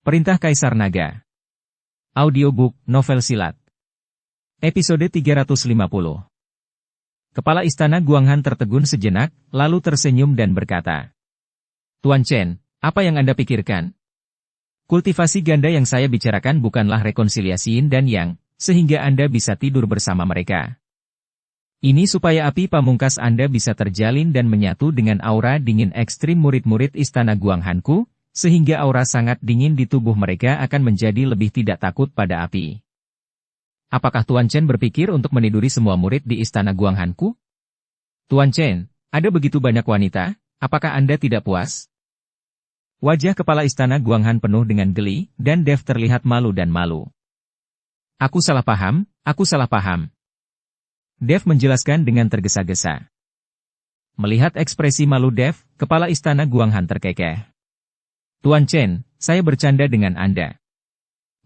Perintah Kaisar Naga. Audiobook, novel silat. Episode 350. Kepala Istana Guanghan tertegun sejenak, lalu tersenyum dan berkata, Tuan Chen, apa yang Anda pikirkan? Kultivasi ganda yang saya bicarakan bukanlah rekonsiliasi yin dan yang, sehingga Anda bisa tidur bersama mereka. Ini supaya api pamungkas Anda bisa terjalin dan menyatu dengan aura dingin ekstrim murid-murid Istana Guanghanku, sehingga aura sangat dingin di tubuh mereka akan menjadi lebih tidak takut pada api. Apakah Tuan Chen berpikir untuk meniduri semua murid di Istana Guanghanku? Tuan Chen, ada begitu banyak wanita, apakah Anda tidak puas? Wajah kepala Istana Guanghan penuh dengan geli, dan Dev terlihat malu dan malu. Aku salah paham, aku salah paham. Dev menjelaskan dengan tergesa-gesa. Melihat ekspresi malu Dev, kepala Istana Guanghan terkekeh. Tuan Chen, saya bercanda dengan Anda.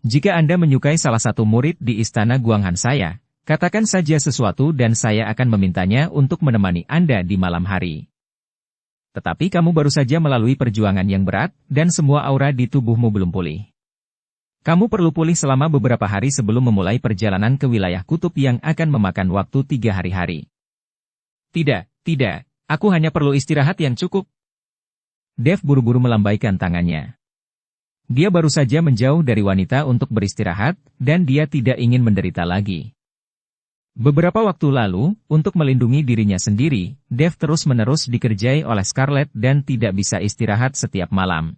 Jika Anda menyukai salah satu murid di Istana Guanghan saya, katakan saja sesuatu dan saya akan memintanya untuk menemani Anda di malam hari. Tetapi kamu baru saja melalui perjuangan yang berat, dan semua aura di tubuhmu belum pulih. Kamu perlu pulih selama beberapa hari sebelum memulai perjalanan ke wilayah kutub yang akan memakan waktu 3 hari. Tidak, aku hanya perlu istirahat yang cukup. Dev buru-buru melambaikan tangannya. Dia baru saja menjauh dari wanita untuk beristirahat, dan dia tidak ingin menderita lagi. Beberapa waktu lalu, untuk melindungi dirinya sendiri, Dev terus-menerus dikerjai oleh Scarlet dan tidak bisa istirahat setiap malam.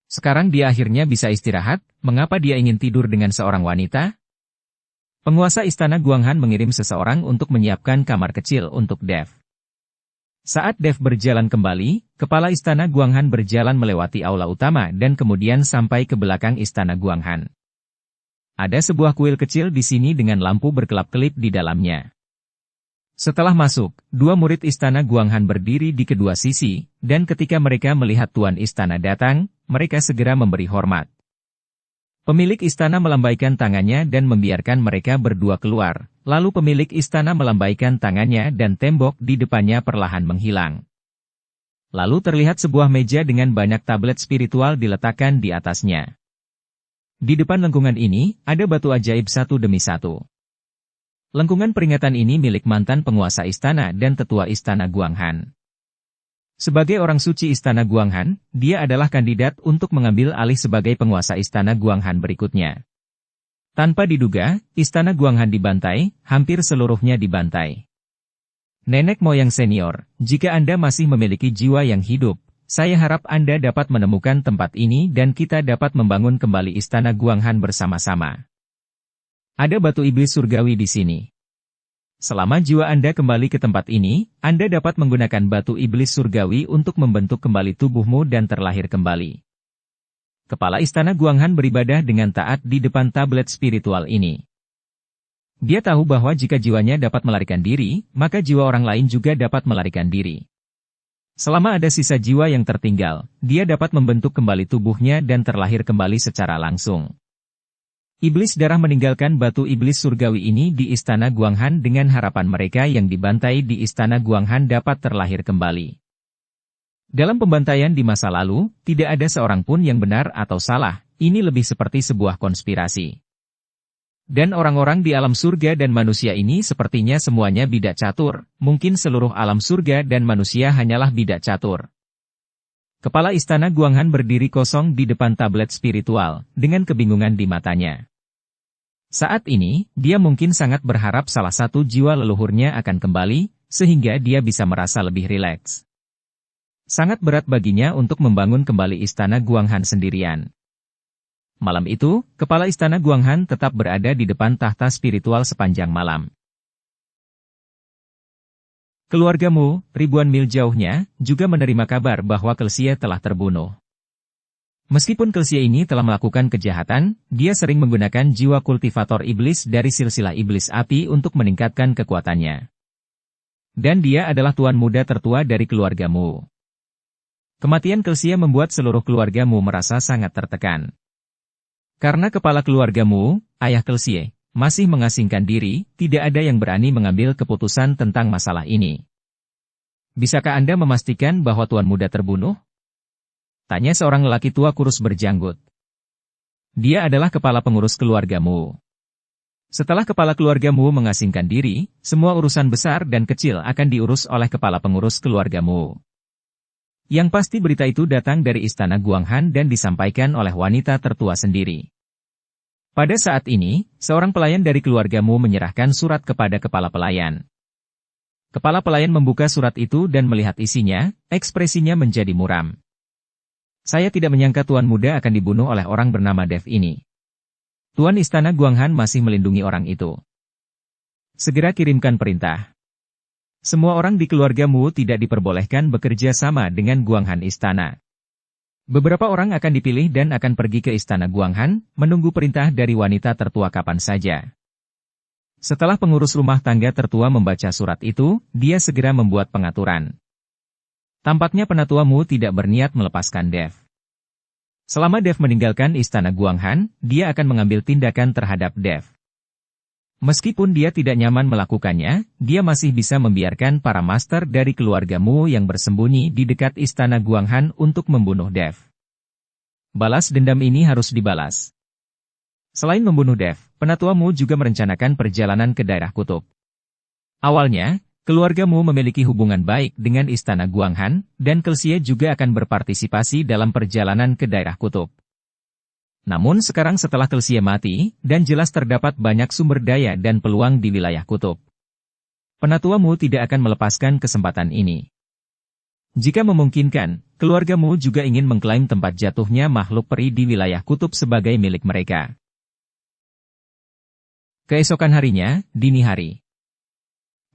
Sekarang dia akhirnya bisa istirahat, mengapa dia ingin tidur dengan seorang wanita? Penguasa Istana Guanghan mengirim seseorang untuk menyiapkan kamar kecil untuk Dev. Saat Dev berjalan kembali, kepala Istana Guanghan berjalan melewati aula utama dan kemudian sampai ke belakang Istana Guanghan. Ada sebuah kuil kecil di sini dengan lampu berkelap-kelip di dalamnya. Setelah masuk, 2 murid Istana Guanghan berdiri di kedua sisi, dan ketika mereka melihat Tuan Istana datang, mereka segera memberi hormat. Pemilik istana melambaikan tangannya dan membiarkan mereka berdua keluar, lalu pemilik istana melambaikan tangannya dan tembok di depannya perlahan menghilang. Lalu terlihat sebuah meja dengan banyak tablet spiritual diletakkan di atasnya. Di depan lengkungan ini, ada batu ajaib satu demi satu. Lengkungan peringatan ini milik mantan penguasa istana dan tetua Istana Guanghan. Sebagai orang suci Istana Guanghan, dia adalah kandidat untuk mengambil alih sebagai penguasa Istana Guanghan berikutnya. Tanpa diduga, Istana Guanghan dibantai, hampir seluruhnya dibantai. Nenek moyang senior, jika Anda masih memiliki jiwa yang hidup, saya harap Anda dapat menemukan tempat ini dan kita dapat membangun kembali Istana Guanghan bersama-sama. Ada batu iblis surgawi di sini. Selama jiwa Anda kembali ke tempat ini, Anda dapat menggunakan batu iblis surgawi untuk membentuk kembali tubuhmu dan terlahir kembali. Kepala Istana Guanghan beribadah dengan taat di depan tablet spiritual ini. Dia tahu bahwa jika jiwanya dapat melarikan diri, maka jiwa orang lain juga dapat melarikan diri. Selama ada sisa jiwa yang tertinggal, dia dapat membentuk kembali tubuhnya dan terlahir kembali secara langsung. Iblis darah meninggalkan batu iblis surgawi ini di Istana Guanghan dengan harapan mereka yang dibantai di Istana Guanghan dapat terlahir kembali. Dalam pembantaian di masa lalu, tidak ada seorang pun yang benar atau salah, ini lebih seperti sebuah konspirasi. Dan orang-orang di alam surga dan manusia ini sepertinya semuanya bidak catur, mungkin seluruh alam surga dan manusia hanyalah bidak catur. Kepala Istana Guanghan berdiri kosong di depan tablet spiritual, dengan kebingungan di matanya. Saat ini, dia mungkin sangat berharap salah satu jiwa leluhurnya akan kembali, sehingga dia bisa merasa lebih rileks. Sangat berat baginya untuk membangun kembali Istana Guanghan sendirian. Malam itu, kepala Istana Guanghan tetap berada di depan tahta spiritual sepanjang malam. Keluargamu, ribuan mil jauhnya, juga menerima kabar bahwa Kelsie telah terbunuh. Meskipun Kelsie ini telah melakukan kejahatan, dia sering menggunakan jiwa kultivator iblis dari silsilah iblis api untuk meningkatkan kekuatannya. Dan dia adalah tuan muda tertua dari keluargamu. Kematian Kelsie membuat seluruh keluargamu merasa sangat tertekan. Karena kepala keluargamu, ayah Kelsie, masih mengasingkan diri, tidak ada yang berani mengambil keputusan tentang masalah ini. Bisakah Anda memastikan bahwa tuan muda terbunuh? Tanya seorang lelaki tua kurus berjanggut. Dia adalah kepala pengurus keluarga Mu. Setelah kepala keluarga Mu mengasingkan diri, semua urusan besar dan kecil akan diurus oleh kepala pengurus keluarga Mu. Yang pasti berita itu datang dari istana Guanghan dan disampaikan oleh wanita tertua sendiri. Pada saat ini, seorang pelayan dari keluargamu menyerahkan surat kepada kepala pelayan. Kepala pelayan membuka surat itu dan melihat isinya, ekspresinya menjadi muram. Saya tidak menyangka tuan muda akan dibunuh oleh orang bernama Dev ini. Tuan istana Guanghan masih melindungi orang itu. Segera kirimkan perintah. Semua orang di keluargamu tidak diperbolehkan bekerja sama dengan Guanghan Istana. Beberapa orang akan dipilih dan akan pergi ke Istana Guanghan, menunggu perintah dari wanita tertua kapan saja. Setelah pengurus rumah tangga tertua membaca surat itu, dia segera membuat pengaturan. Tampaknya penatuamu tidak berniat melepaskan Dev. Selama Dev meninggalkan Istana Guanghan, dia akan mengambil tindakan terhadap Dev. Meskipun dia tidak nyaman melakukannya, dia masih bisa membiarkan para master dari keluargamu yang bersembunyi di dekat istana Guanghan untuk membunuh Dev. Balas dendam ini harus dibalas. Selain membunuh Dev, penatuamu juga merencanakan perjalanan ke daerah kutub. Awalnya, keluargamu memiliki hubungan baik dengan istana Guanghan, dan Kelsie juga akan berpartisipasi dalam perjalanan ke daerah kutub. Namun sekarang setelah Kelsie mati, dan jelas terdapat banyak sumber daya dan peluang di wilayah kutub. Penatuamu tidak akan melepaskan kesempatan ini. Jika memungkinkan, keluargamu juga ingin mengklaim tempat jatuhnya makhluk peri di wilayah kutub sebagai milik mereka. Keesokan harinya, dini hari.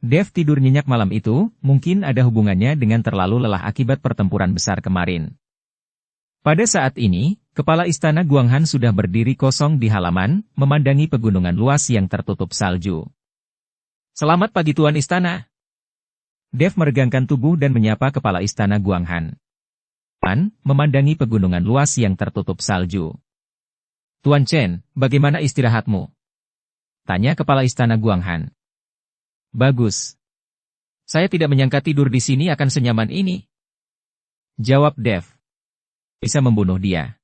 Dev tidur nyenyak malam itu, mungkin ada hubungannya dengan terlalu lelah akibat pertempuran besar kemarin. Pada saat ini, kepala istana Guanghan sudah berdiri kosong di halaman, memandangi pegunungan luas yang tertutup salju. Selamat pagi Tuan Istana. Dev meregangkan tubuh dan menyapa kepala istana Guanghan. Tuan, memandangi pegunungan luas yang tertutup salju. Tuan Chen, bagaimana istirahatmu? Tanya kepala istana Guanghan. Bagus. Saya tidak menyangka tidur di sini akan senyaman ini. Jawab Dev. Bisa membunuh dia.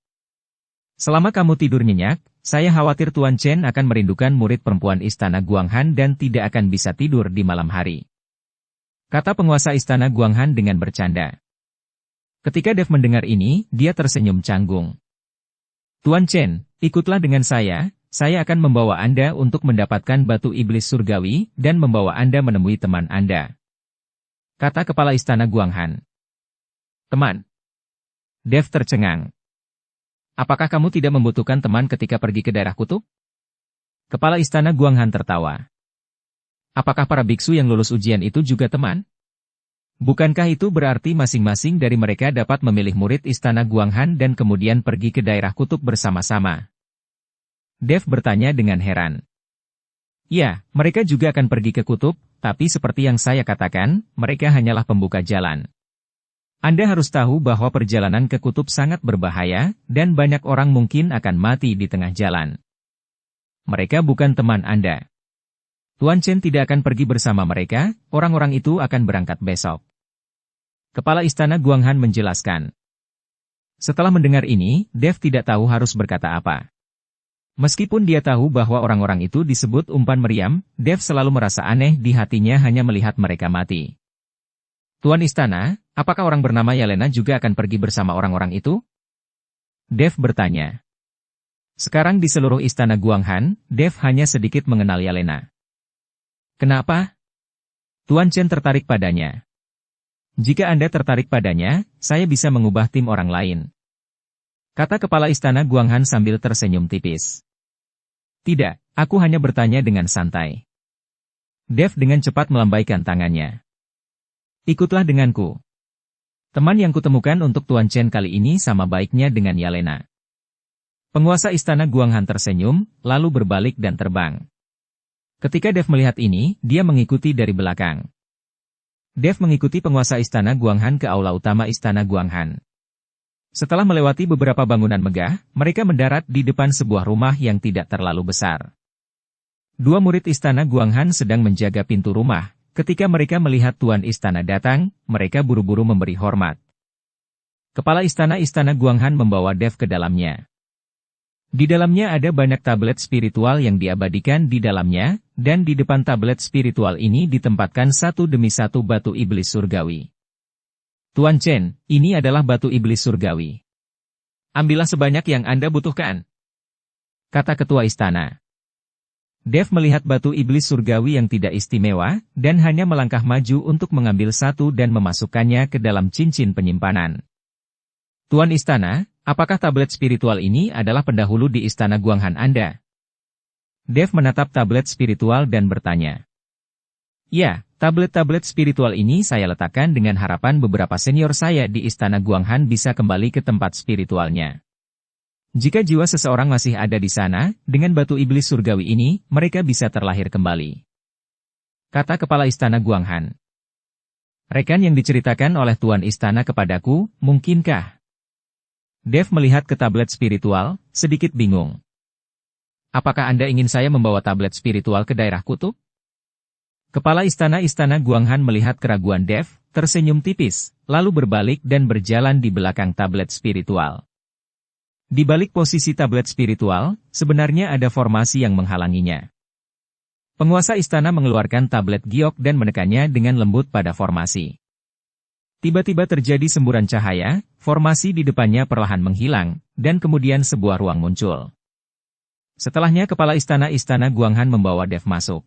Selama kamu tidur nyenyak, saya khawatir Tuan Chen akan merindukan murid perempuan istana Guanghan dan tidak akan bisa tidur di malam hari. Kata penguasa istana Guanghan dengan bercanda. Ketika Dev mendengar ini, dia tersenyum canggung. Tuan Chen, ikutlah dengan saya akan membawa Anda untuk mendapatkan batu iblis surgawi dan membawa Anda menemui teman Anda. Kata kepala istana Guanghan. Teman. Dev tercengang. Apakah kamu tidak membutuhkan teman ketika pergi ke daerah kutub? Kepala istana Guanghan tertawa. Apakah para biksu yang lulus ujian itu juga teman? Bukankah itu berarti masing-masing dari mereka dapat memilih murid istana Guanghan dan kemudian pergi ke daerah kutub bersama-sama? Dev bertanya dengan heran. Ya, mereka juga akan pergi ke kutub, tapi seperti yang saya katakan, mereka hanyalah pembuka jalan. Anda harus tahu bahwa perjalanan ke kutub sangat berbahaya, dan banyak orang mungkin akan mati di tengah jalan. Mereka bukan teman Anda. Tuan Chen tidak akan pergi bersama mereka, orang-orang itu akan berangkat besok. Kepala istana Guanghan menjelaskan. Setelah mendengar ini, Dev tidak tahu harus berkata apa. Meskipun dia tahu bahwa orang-orang itu disebut umpan meriam, Dev selalu merasa aneh di hatinya hanya melihat mereka mati. Tuan Istana, apakah orang bernama Yelena juga akan pergi bersama orang-orang itu? Dev bertanya. Sekarang di seluruh istana Guanghan, Dev hanya sedikit mengenal Yelena. Kenapa? Tuan Chen tertarik padanya. Jika Anda tertarik padanya, saya bisa mengubah tim orang lain. Kata kepala istana Guanghan sambil tersenyum tipis. Tidak, aku hanya bertanya dengan santai. Dev dengan cepat melambaikan tangannya. Ikutlah denganku. Teman yang kutemukan untuk Tuan Chen kali ini sama baiknya dengan Yelena. Penguasa istana Guanghan tersenyum, lalu berbalik dan terbang. Ketika Dev melihat ini, dia mengikuti dari belakang. Dev mengikuti penguasa istana Guanghan ke aula utama istana Guanghan. Setelah melewati beberapa bangunan megah, mereka mendarat di depan sebuah rumah yang tidak terlalu besar. Dua murid istana Guanghan sedang menjaga pintu rumah. Ketika mereka melihat tuan istana datang, mereka buru-buru memberi hormat. Kepala istana Guanghan membawa Dev ke dalamnya. Di dalamnya ada banyak tablet spiritual yang diabadikan di dalamnya, dan di depan tablet spiritual ini ditempatkan satu demi satu batu iblis surgawi. Tuan Chen, ini adalah batu iblis surgawi. Ambillah sebanyak yang Anda butuhkan, kata ketua istana. Dev melihat batu iblis surgawi yang tidak istimewa, dan hanya melangkah maju untuk mengambil satu dan memasukkannya ke dalam cincin penyimpanan. Tuan istana, apakah tablet spiritual ini adalah pendahulu di istana Guanghan Anda? Dev menatap tablet spiritual dan bertanya. Ya, tablet-tablet spiritual ini saya letakkan dengan harapan beberapa senior saya di istana Guanghan bisa kembali ke tempat spiritualnya. Jika jiwa seseorang masih ada di sana, dengan batu iblis surgawi ini, mereka bisa terlahir kembali. Kata kepala istana Guanghan. Rekan yang diceritakan oleh tuan istana kepadaku, mungkinkah? Dev melihat ke tablet spiritual, sedikit bingung. Apakah Anda ingin saya membawa tablet spiritual ke daerah kutub? Kepala istana Guanghan melihat keraguan Dev, tersenyum tipis, lalu berbalik dan berjalan di belakang tablet spiritual. Di balik posisi tablet spiritual, sebenarnya ada formasi yang menghalanginya. Penguasa istana mengeluarkan tablet giok dan menekannya dengan lembut pada formasi. Tiba-tiba terjadi semburan cahaya, formasi di depannya perlahan menghilang, dan kemudian sebuah ruang muncul. Setelahnya kepala istana Guanghan membawa Dev masuk.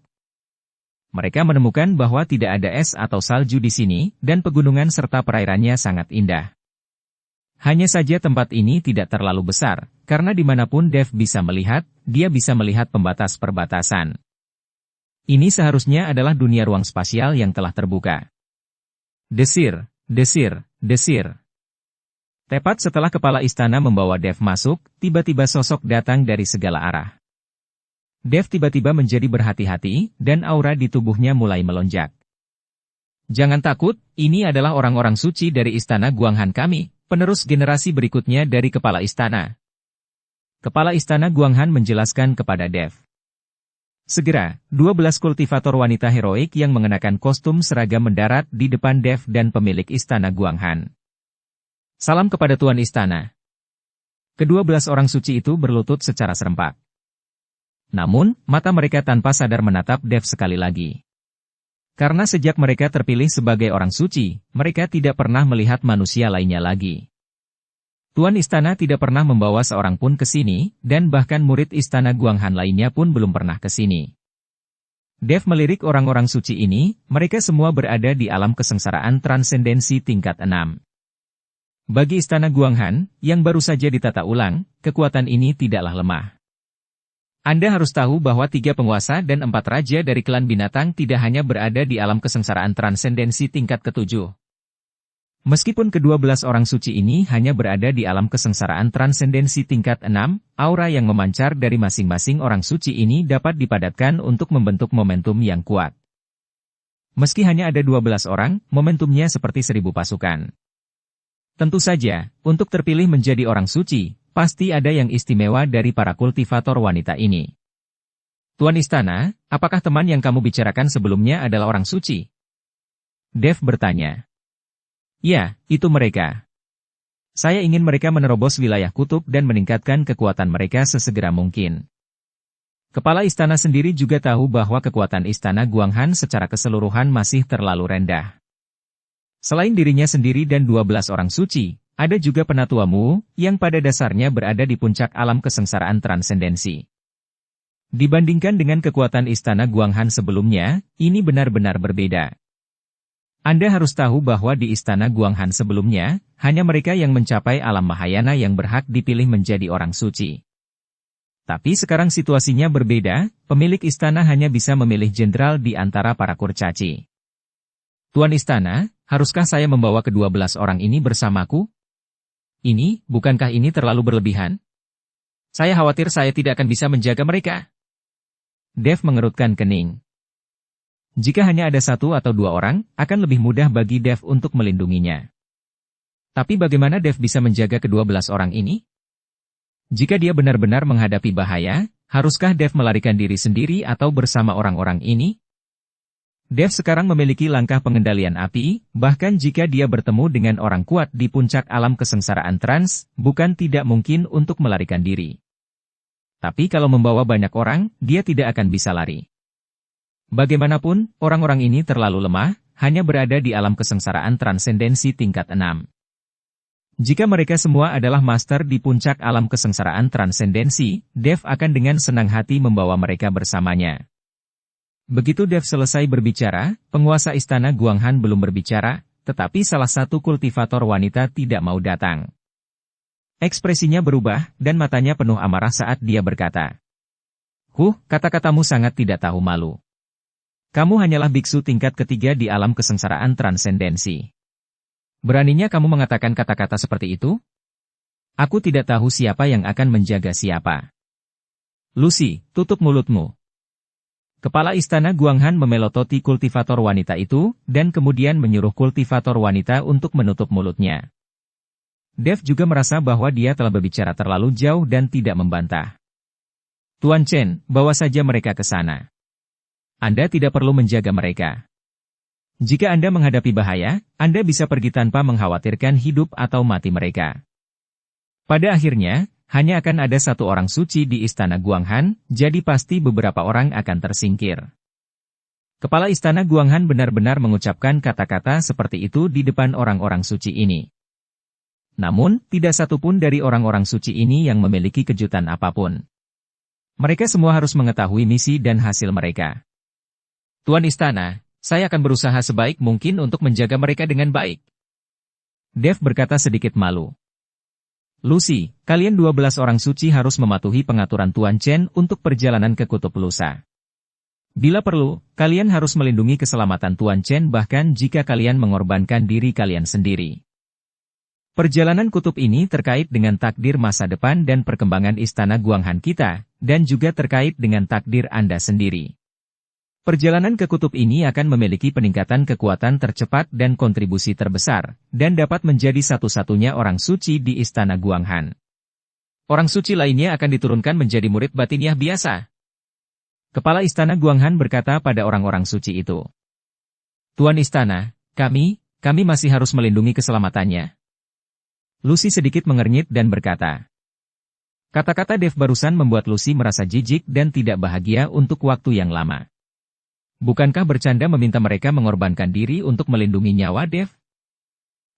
Mereka menemukan bahwa tidak ada es atau salju di sini, dan pegunungan serta perairannya sangat indah. Hanya saja tempat ini tidak terlalu besar, karena dimanapun Dev bisa melihat, dia bisa melihat pembatas perbatasan. Ini seharusnya adalah dunia ruang spasial yang telah terbuka. Desir. Desir. Tepat setelah kepala istana membawa Dev masuk, tiba-tiba sosok datang dari segala arah. Dev tiba-tiba menjadi berhati-hati, dan aura di tubuhnya mulai melonjak. Jangan takut, ini adalah orang-orang suci dari istana Guanghan kami, penerus generasi berikutnya dari kepala istana. Kepala istana Guanghan menjelaskan kepada Dev. Segera, 12 kultivator wanita heroik yang mengenakan kostum seragam mendarat di depan Dev dan pemilik istana Guanghan. Salam kepada tuan istana. Ke-12 orang suci itu berlutut secara serempak. Namun, mata mereka tanpa sadar menatap Dev sekali lagi. Karena sejak mereka terpilih sebagai orang suci, mereka tidak pernah melihat manusia lainnya lagi. Tuan istana tidak pernah membawa seorang pun ke sini, dan bahkan murid istana Guanghan lainnya pun belum pernah ke sini. Dev melirik orang-orang suci ini, mereka semua berada di alam kesengsaraan transendensi tingkat 6. Bagi istana Guanghan, yang baru saja ditata ulang, kekuatan ini tidaklah lemah. Anda harus tahu bahwa 3 penguasa dan 4 raja dari klan binatang tidak hanya berada di alam kesengsaraan transendensi tingkat ke-7. Meskipun ke-12 orang suci ini hanya berada di alam kesengsaraan transendensi tingkat 6, aura yang memancar dari masing-masing orang suci ini dapat dipadatkan untuk membentuk momentum yang kuat. Meski hanya ada 12 orang, momentumnya seperti 1000 pasukan. Tentu saja, untuk terpilih menjadi orang suci, pasti ada yang istimewa dari para kultivator wanita ini. Tuan istana, apakah teman yang kamu bicarakan sebelumnya adalah orang suci? Dev bertanya. Ya, itu mereka. Saya ingin mereka menerobos wilayah kutub dan meningkatkan kekuatan mereka sesegera mungkin. Kepala istana sendiri juga tahu bahwa kekuatan istana Guanghan secara keseluruhan masih terlalu rendah. Selain dirinya sendiri dan 12 orang suci, ada juga penatua Mu, yang pada dasarnya berada di puncak alam kesengsaraan transendensi. Dibandingkan dengan kekuatan istana Guanghan sebelumnya, ini benar-benar berbeda. Anda harus tahu bahwa di istana Guanghan sebelumnya, hanya mereka yang mencapai alam Mahayana yang berhak dipilih menjadi orang suci. Tapi sekarang situasinya berbeda, pemilik istana hanya bisa memilih jenderal di antara para kurcaci. Tuan istana, haruskah saya membawa ke-12 orang ini bersamaku? Bukankah ini terlalu berlebihan? Saya khawatir saya tidak akan bisa menjaga mereka. Dev mengerutkan kening. Jika hanya ada 1 atau 2 orang, akan lebih mudah bagi Dev untuk melindunginya. Tapi bagaimana Dev bisa menjaga ke-12 orang ini? Jika dia benar-benar menghadapi bahaya, haruskah Dev melarikan diri sendiri atau bersama orang-orang ini? Dev sekarang memiliki langkah pengendalian api, bahkan jika dia bertemu dengan orang kuat di puncak alam kesengsaraan trans, bukan tidak mungkin untuk melarikan diri. Tapi kalau membawa banyak orang, dia tidak akan bisa lari. Bagaimanapun, orang-orang ini terlalu lemah, hanya berada di alam kesengsaraan transendensi tingkat 6. Jika mereka semua adalah master di puncak alam kesengsaraan transendensi, Dev akan dengan senang hati membawa mereka bersamanya. Begitu Dev selesai berbicara, penguasa istana Guanghan belum berbicara, tetapi salah satu kultivator wanita tidak mau datang. Ekspresinya berubah, dan matanya penuh amarah saat dia berkata, kata-katamu sangat tidak tahu malu. Kamu hanyalah biksu tingkat ketiga di alam kesengsaraan transendensi. Beraninya kamu mengatakan kata-kata seperti itu? Aku tidak tahu siapa yang akan menjaga siapa. Lucy, tutup mulutmu. Kepala istana Guanghan memelototi kultivator wanita itu, dan kemudian menyuruh kultivator wanita untuk menutup mulutnya. Dev juga merasa bahwa dia telah berbicara terlalu jauh dan tidak membantah. Tuan Chen, bawa saja mereka ke sana. Anda tidak perlu menjaga mereka. Jika Anda menghadapi bahaya, Anda bisa pergi tanpa mengkhawatirkan hidup atau mati mereka. Pada akhirnya, hanya akan ada satu orang suci di istana Guanghan, jadi pasti beberapa orang akan tersingkir. Kepala istana Guanghan benar-benar mengucapkan kata-kata seperti itu di depan orang-orang suci ini. Namun, tidak satu pun dari orang-orang suci ini yang memiliki kejutan apapun. Mereka semua harus mengetahui misi dan hasil mereka. Tuan Istana, saya akan berusaha sebaik mungkin untuk menjaga mereka dengan baik. Dev berkata sedikit malu. Lucy, kalian 12 orang suci harus mematuhi pengaturan Tuan Chen untuk perjalanan ke Kutub Lusa. Bila perlu, kalian harus melindungi keselamatan Tuan Chen bahkan jika kalian mengorbankan diri kalian sendiri. Perjalanan kutub ini terkait dengan takdir masa depan dan perkembangan istana Guanghan kita, dan juga terkait dengan takdir Anda sendiri. Perjalanan ke kutub ini akan memiliki peningkatan kekuatan tercepat dan kontribusi terbesar, dan dapat menjadi satu-satunya orang suci di istana Guanghan. Orang suci lainnya akan diturunkan menjadi murid batiniah biasa. Kepala istana Guanghan berkata pada orang-orang suci itu. Tuan istana, kami masih harus melindungi keselamatannya. Lucy sedikit mengernyit dan berkata. Kata-kata Dev barusan membuat Lucy merasa jijik dan tidak bahagia untuk waktu yang lama. Bukankah bercanda meminta mereka mengorbankan diri untuk melindungi nyawa Dev?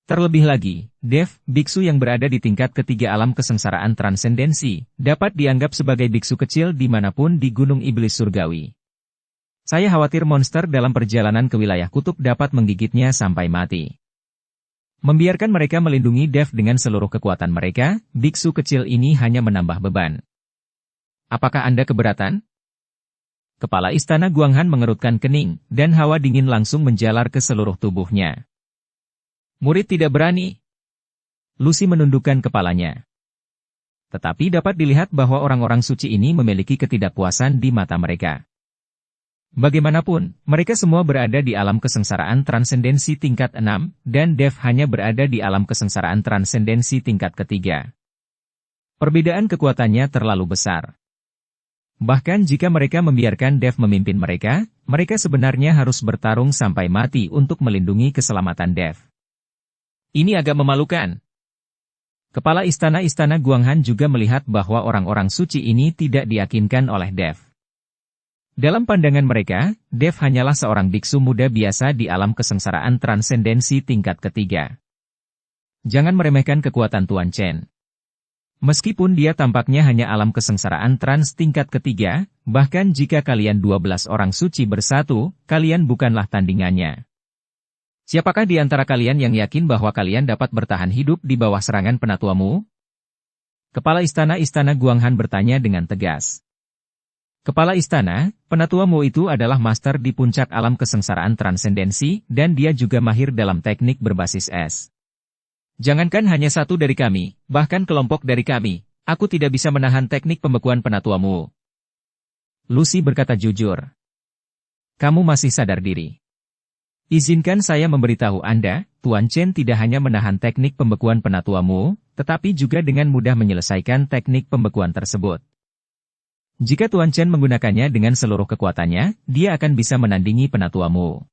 Terlebih lagi, Dev, biksu yang berada di tingkat ketiga alam kesengsaraan transendensi, dapat dianggap sebagai biksu kecil dimanapun di Gunung Iblis Surgawi. Saya khawatir monster dalam perjalanan ke wilayah kutub dapat menggigitnya sampai mati. Membiarkan mereka melindungi Dev dengan seluruh kekuatan mereka, biksu kecil ini hanya menambah beban. Apakah Anda keberatan? Kepala istana Guanghan mengerutkan kening, dan hawa dingin langsung menjalar ke seluruh tubuhnya. Murid tidak berani. Lucy menundukkan kepalanya. Tetapi dapat dilihat bahwa orang-orang suci ini memiliki ketidakpuasan di mata mereka. Bagaimanapun, mereka semua berada di alam kesengsaraan transendensi tingkat 6, dan Dev hanya berada di alam kesengsaraan transendensi tingkat ketiga. Perbedaan kekuatannya terlalu besar. Bahkan jika mereka membiarkan Dev memimpin mereka, mereka sebenarnya harus bertarung sampai mati untuk melindungi keselamatan Dev. Ini agak memalukan. Kepala istana Guanghan juga melihat bahwa orang-orang suci ini tidak diyakinkan oleh Dev. Dalam pandangan mereka, Dev hanyalah seorang biksu muda biasa di alam kesengsaraan transendensi tingkat ketiga. Jangan meremehkan kekuatan Tuan Chen. Meskipun dia tampaknya hanya alam kesengsaraan trans tingkat ketiga, bahkan jika kalian 12 orang suci bersatu, kalian bukanlah tandingannya. Siapakah di antara kalian yang yakin bahwa kalian dapat bertahan hidup di bawah serangan penatuamu? Kepala istana Guanghan bertanya dengan tegas. Kepala istana, penatuamu itu adalah master di puncak alam kesengsaraan transendensi, dan dia juga mahir dalam teknik berbasis es. Jangankan hanya satu dari kami, bahkan kelompok dari kami, aku tidak bisa menahan teknik pembekuan penatuamu. Lucy berkata jujur. Kamu masih sadar diri. Izinkan saya memberitahu Anda, Tuan Chen tidak hanya menahan teknik pembekuan penatuamu, tetapi juga dengan mudah menyelesaikan teknik pembekuan tersebut. Jika Tuan Chen menggunakannya dengan seluruh kekuatannya, dia akan bisa menandingi penatuamu.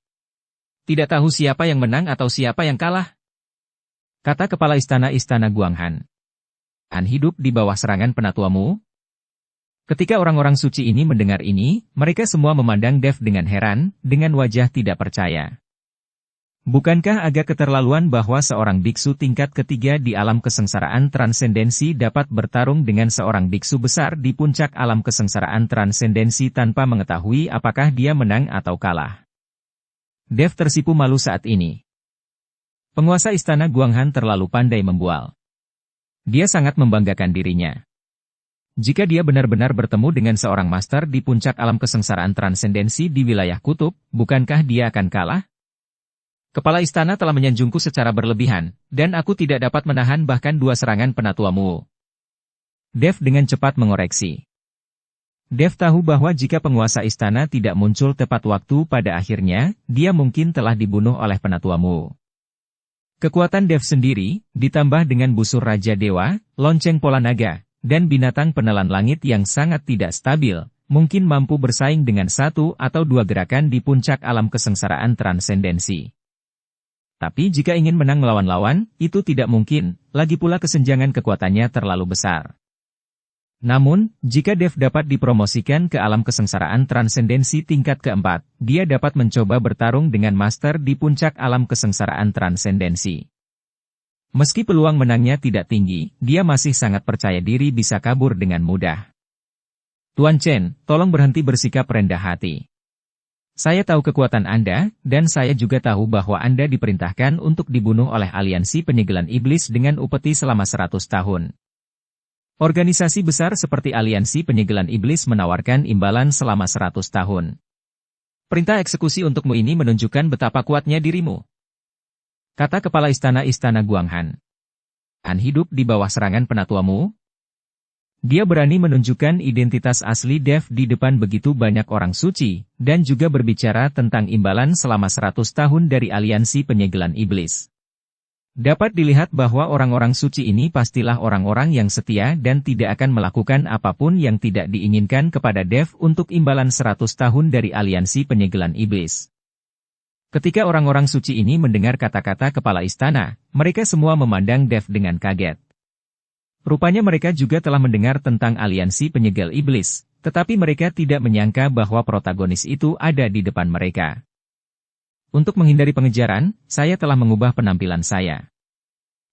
Tidak tahu siapa yang menang atau siapa yang kalah? Kata kepala istana Guanghan. An hidup di bawah serangan penatuamu? Ketika orang-orang suci ini mendengar ini, mereka semua memandang Dev dengan heran, dengan wajah tidak percaya. Bukankah agak keterlaluan bahwa seorang biksu tingkat ketiga di alam kesengsaraan transendensi dapat bertarung dengan seorang biksu besar di puncak alam kesengsaraan transendensi tanpa mengetahui apakah dia menang atau kalah? Dev tersipu malu saat ini. Penguasa istana Guanghan terlalu pandai membual. Dia sangat membanggakan dirinya. Jika dia benar-benar bertemu dengan seorang master di puncak alam kesengsaraan transendensi di wilayah kutub, bukankah dia akan kalah? Kepala istana telah menyanjungku secara berlebihan, dan aku tidak dapat menahan bahkan 2 serangan penatuamu. Dev dengan cepat mengoreksi. Dev tahu bahwa jika penguasa istana tidak muncul tepat waktu pada akhirnya, dia mungkin telah dibunuh oleh penatuamu. Kekuatan Dev sendiri, ditambah dengan busur Raja Dewa, lonceng pola naga, dan binatang penelan langit yang sangat tidak stabil, mungkin mampu bersaing dengan 1 atau 2 gerakan di puncak alam kesengsaraan transendensi. Tapi jika ingin menang melawan lawan, itu tidak mungkin, lagi pula kesenjangan kekuatannya terlalu besar. Namun, jika Dev dapat dipromosikan ke alam kesengsaraan transendensi tingkat keempat, dia dapat mencoba bertarung dengan master di puncak alam kesengsaraan transendensi. Meski peluang menangnya tidak tinggi, dia masih sangat percaya diri bisa kabur dengan mudah. Tuan Chen, tolong berhenti bersikap rendah hati. Saya tahu kekuatan Anda, dan saya juga tahu bahwa Anda diperintahkan untuk dibunuh oleh aliansi penyegelan iblis dengan upeti selama 100 tahun. Organisasi besar seperti aliansi penyegelan iblis menawarkan imbalan selama 100 tahun. Perintah eksekusi untukmu ini menunjukkan betapa kuatnya dirimu. Kata kepala istana Guanghan. An hidup di bawah serangan penatuamu? Dia berani menunjukkan identitas asli Dev di depan begitu banyak orang suci, dan juga berbicara tentang imbalan selama 100 tahun dari aliansi penyegelan iblis. Dapat dilihat bahwa orang-orang suci ini pastilah orang-orang yang setia dan tidak akan melakukan apapun yang tidak diinginkan kepada Dev untuk imbalan 100 tahun dari aliansi penyegelan iblis. Ketika orang-orang suci ini mendengar kata-kata kepala istana, mereka semua memandang Dev dengan kaget. Rupanya mereka juga telah mendengar tentang aliansi penyegel iblis, tetapi mereka tidak menyangka bahwa protagonis itu ada di depan mereka. Untuk menghindari pengejaran, saya telah mengubah penampilan saya.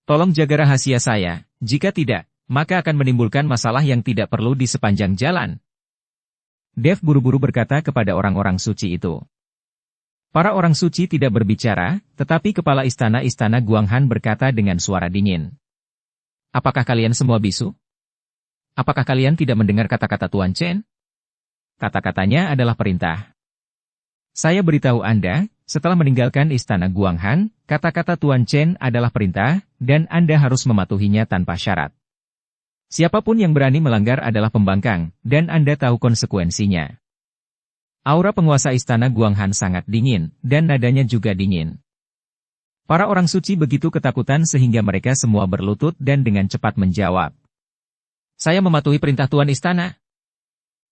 Tolong jaga rahasia saya, jika tidak, maka akan menimbulkan masalah yang tidak perlu di sepanjang jalan. Dev buru-buru berkata kepada orang-orang suci itu. Para orang suci tidak berbicara, tetapi kepala istana Guanghan berkata dengan suara dingin. Apakah kalian semua bisu? Apakah kalian tidak mendengar kata-kata Tuan Chen? Kata-katanya adalah perintah. Saya beritahu Anda, setelah meninggalkan istana Guanghan, kata-kata Tuan Chen adalah perintah, dan Anda harus mematuhinya tanpa syarat. Siapapun yang berani melanggar adalah pembangkang, dan Anda tahu konsekuensinya. Aura penguasa istana Guanghan sangat dingin, dan nadanya juga dingin. Para orang suci begitu ketakutan sehingga mereka semua berlutut dan dengan cepat menjawab. Saya mematuhi perintah Tuan Istana.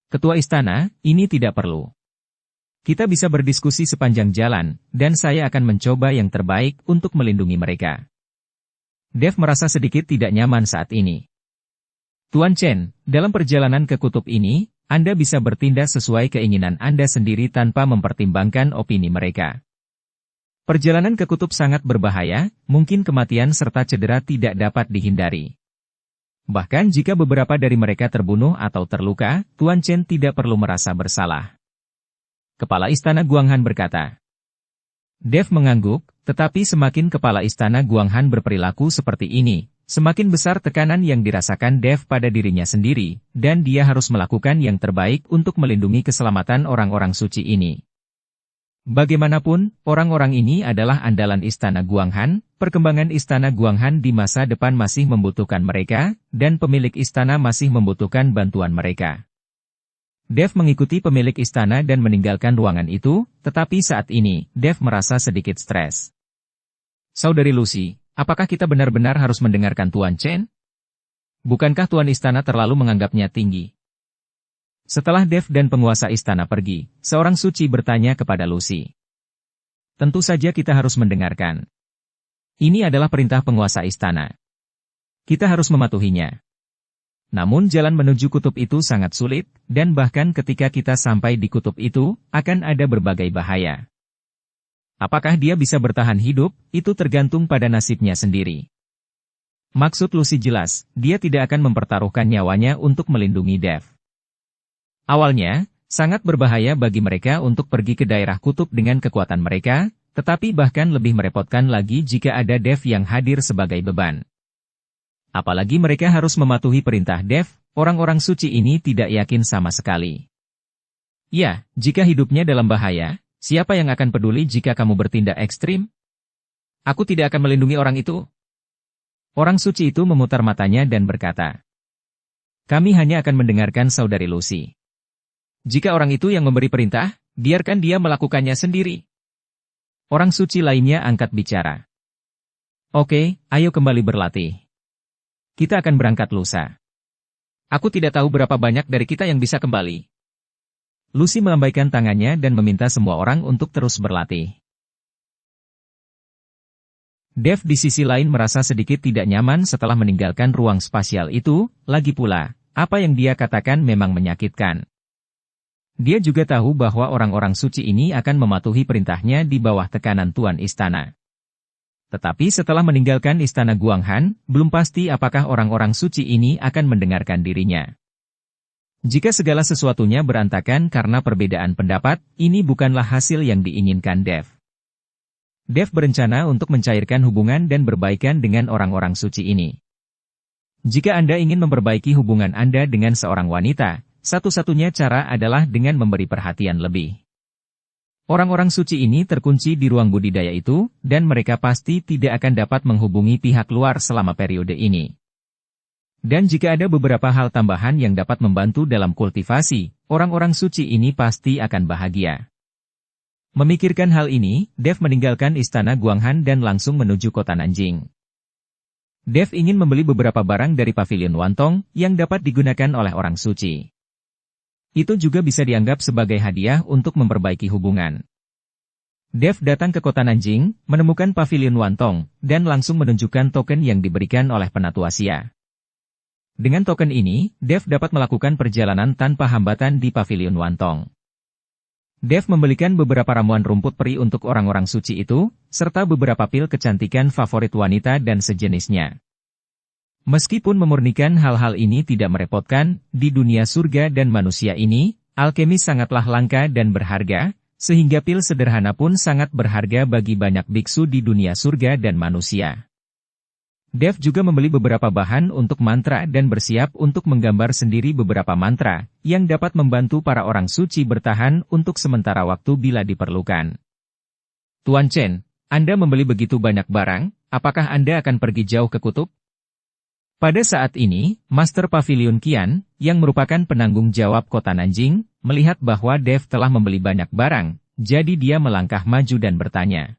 Ketua Istana, ini tidak perlu. Kita bisa berdiskusi sepanjang jalan, dan saya akan mencoba yang terbaik untuk melindungi mereka. Dev merasa sedikit tidak nyaman saat ini. Tuan Chen, dalam perjalanan ke kutub ini, Anda bisa bertindak sesuai keinginan Anda sendiri tanpa mempertimbangkan opini mereka. Perjalanan ke kutub sangat berbahaya, mungkin kematian serta cedera tidak dapat dihindari. Bahkan jika beberapa dari mereka terbunuh atau terluka, Tuan Chen tidak perlu merasa bersalah. Kepala Istana Guanghan berkata. Dev mengangguk, tetapi semakin kepala Istana Guanghan berperilaku seperti ini, semakin besar tekanan yang dirasakan Dev pada dirinya sendiri, dan dia harus melakukan yang terbaik untuk melindungi keselamatan orang-orang suci ini. Bagaimanapun, orang-orang ini adalah andalan Istana Guanghan, perkembangan Istana Guanghan di masa depan masih membutuhkan mereka, dan pemilik istana masih membutuhkan bantuan mereka. Dev mengikuti pemilik istana dan meninggalkan ruangan itu, tetapi saat ini, Dev merasa sedikit stres. Saudari Lucy, apakah kita benar-benar harus mendengarkan Tuan Chen? Bukankah Tuan Istana terlalu menganggapnya tinggi? Setelah Dev dan penguasa istana pergi, seorang suci bertanya kepada Lucy. Tentu saja kita harus mendengarkan. Ini adalah perintah penguasa istana. Kita harus mematuhinya. Namun jalan menuju kutub itu sangat sulit, dan bahkan ketika kita sampai di kutub itu, akan ada berbagai bahaya. Apakah dia bisa bertahan hidup, itu tergantung pada nasibnya sendiri. Maksud Lucy jelas, dia tidak akan mempertaruhkan nyawanya untuk melindungi Dave. Awalnya, sangat berbahaya bagi mereka untuk pergi ke daerah kutub dengan kekuatan mereka, tetapi bahkan lebih merepotkan lagi jika ada Dave yang hadir sebagai beban. Apalagi mereka harus mematuhi perintah Dave, orang-orang suci ini tidak yakin sama sekali. Ya, jika hidupnya dalam bahaya, siapa yang akan peduli jika kamu bertindak ekstrim? Aku tidak akan melindungi orang itu. Orang suci itu memutar matanya dan berkata, kami hanya akan mendengarkan saudari Lucy. Jika orang itu yang memberi perintah, biarkan dia melakukannya sendiri. Orang suci lainnya angkat bicara. Oke, ayo kembali berlatih. Kita akan berangkat lusa. Aku tidak tahu berapa banyak dari kita yang bisa kembali. Lucy melambaikan tangannya dan meminta semua orang untuk terus berlatih. Dave di sisi lain merasa sedikit tidak nyaman setelah meninggalkan ruang spasial itu, lagi pula, apa yang dia katakan memang menyakitkan. Dia juga tahu bahwa orang-orang suci ini akan mematuhi perintahnya di bawah tekanan Tuan Istana. Tetapi setelah meninggalkan Istana Guanghan, belum pasti apakah orang-orang suci ini akan mendengarkan dirinya. Jika segala sesuatunya berantakan karena perbedaan pendapat, ini bukanlah hasil yang diinginkan Dave. Dave berencana untuk mencairkan hubungan dan berbaikan dengan orang-orang suci ini. Jika Anda ingin memperbaiki hubungan Anda dengan seorang wanita, satu-satunya cara adalah dengan memberi perhatian lebih. Orang-orang suci ini terkunci di ruang budidaya itu, dan mereka pasti tidak akan dapat menghubungi pihak luar selama periode ini. Dan jika ada beberapa hal tambahan yang dapat membantu dalam kultivasi, orang-orang suci ini pasti akan bahagia. Memikirkan hal ini, Dave meninggalkan Istana Guanghan dan langsung menuju kota Nanjing. Dave ingin membeli beberapa barang dari Pavilion Wantong yang dapat digunakan oleh orang suci. Itu juga bisa dianggap sebagai hadiah untuk memperbaiki hubungan. Dave datang ke kota Nanjing, menemukan Pavilion Wantong, dan langsung menunjukkan token yang diberikan oleh Penatua Xia. Dengan token ini, Dave dapat melakukan perjalanan tanpa hambatan di Pavilion Wantong. Dave membelikan beberapa ramuan rumput peri untuk orang-orang suci itu, serta beberapa pil kecantikan favorit wanita dan sejenisnya. Meskipun memurnikan hal-hal ini tidak merepotkan, di dunia surga dan manusia ini, alkemis sangatlah langka dan berharga, sehingga pil sederhana pun sangat berharga bagi banyak biksu di dunia surga dan manusia. Dave juga membeli beberapa bahan untuk mantra dan bersiap untuk menggambar sendiri beberapa mantra, yang dapat membantu para orang suci bertahan untuk sementara waktu bila diperlukan. Tuan Chen, Anda membeli begitu banyak barang, apakah Anda akan pergi jauh ke kutub? Pada saat ini, Master Pavilion Qian, yang merupakan penanggung jawab kota Nanjing, melihat bahwa Dave telah membeli banyak barang, jadi dia melangkah maju dan bertanya.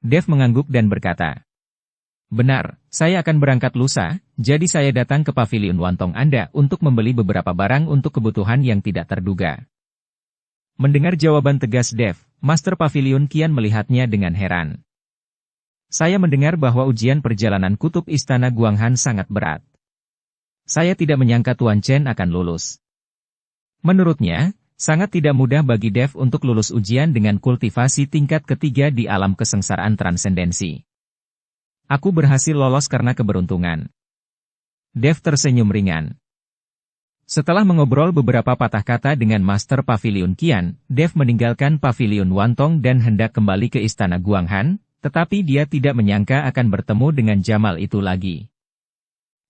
Dave mengangguk dan berkata, benar, saya akan berangkat lusa, jadi saya datang ke Pavilion Wantong Anda untuk membeli beberapa barang untuk kebutuhan yang tidak terduga. Mendengar jawaban tegas Dave, Master Pavilion Qian melihatnya dengan heran. Saya mendengar bahwa ujian perjalanan kutub Istana Guanghan sangat berat. Saya tidak menyangka Tuan Chen akan lulus. Menurutnya, sangat tidak mudah bagi Dave untuk lulus ujian dengan kultivasi tingkat ketiga di alam kesengsaraan transendensi. Aku berhasil lolos karena keberuntungan. Dave tersenyum ringan. Setelah mengobrol beberapa patah kata dengan Master Pavilion Qian, Dave meninggalkan Pavilion Wantong dan hendak kembali ke Istana Guanghan, tetapi dia tidak menyangka akan bertemu dengan Jamal itu lagi.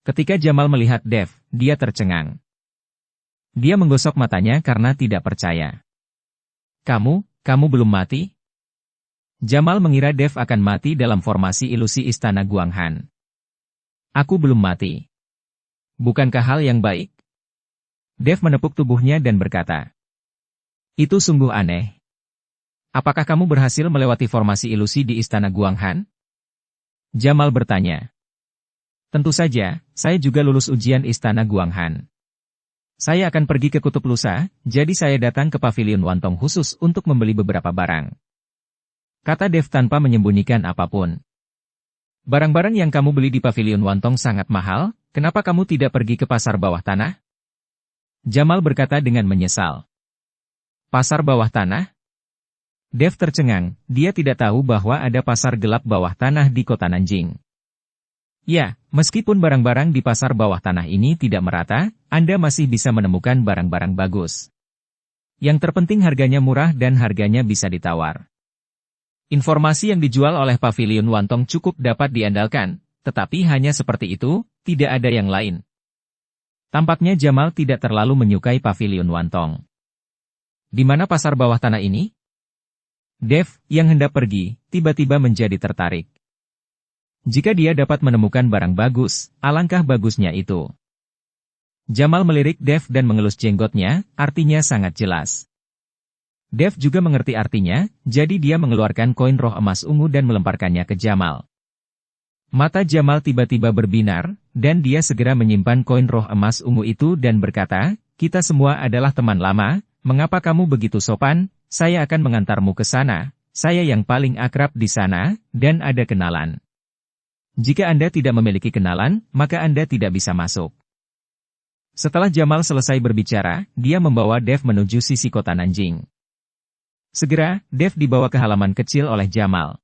Ketika Jamal melihat Dave, dia tercengang. Dia menggosok matanya karena tidak percaya. Kamu belum mati? Jamal mengira Dave akan mati dalam formasi ilusi Istana Guanghan. Aku belum mati. Bukankah hal yang baik? Dave menepuk tubuhnya dan berkata, itu sungguh aneh. Apakah kamu berhasil melewati formasi ilusi di Istana Guanghan? Jamal bertanya. Tentu saja, saya juga lulus ujian Istana Guanghan. Saya akan pergi ke Kutub Lusa, jadi saya datang ke Pavilion Wantong khusus untuk membeli beberapa barang. Kata Dave tanpa menyembunyikan apapun. Barang-barang yang kamu beli di Pavilion Wantong sangat mahal, Kenapa kamu tidak pergi ke pasar bawah tanah? Jamal berkata dengan menyesal. Pasar bawah tanah? Dev tercengang, dia tidak tahu bahwa ada pasar gelap bawah tanah di kota Nanjing. Ya, meskipun barang-barang di pasar bawah tanah ini tidak merata, Anda masih bisa menemukan barang-barang bagus. Yang terpenting harganya murah dan harganya bisa ditawar. Informasi yang dijual oleh Pavilion Wantong cukup dapat diandalkan, tetapi hanya seperti itu, tidak ada yang lain. Tampaknya Jamal tidak terlalu menyukai Pavilion Wantong. Di mana pasar bawah tanah ini? Dev, yang hendak pergi, tiba-tiba menjadi tertarik. Jika dia dapat menemukan barang bagus, alangkah bagusnya itu. Jamal melirik Dev dan mengelus jenggotnya, artinya sangat jelas. Dev juga mengerti artinya, jadi dia mengeluarkan koin roh emas ungu dan melemparkannya ke Jamal. Mata Jamal tiba-tiba berbinar, dan dia segera menyimpan koin roh emas ungu itu dan berkata, kita semua adalah teman lama, mengapa kamu begitu sopan? Saya akan mengantarmu ke sana, saya yang paling akrab di sana, dan ada kenalan. Jika Anda tidak memiliki kenalan, maka Anda tidak bisa masuk. Setelah Jamal selesai berbicara, dia membawa Dev menuju sisi kota Nanjing. Segera, Dev dibawa ke halaman kecil oleh Jamal.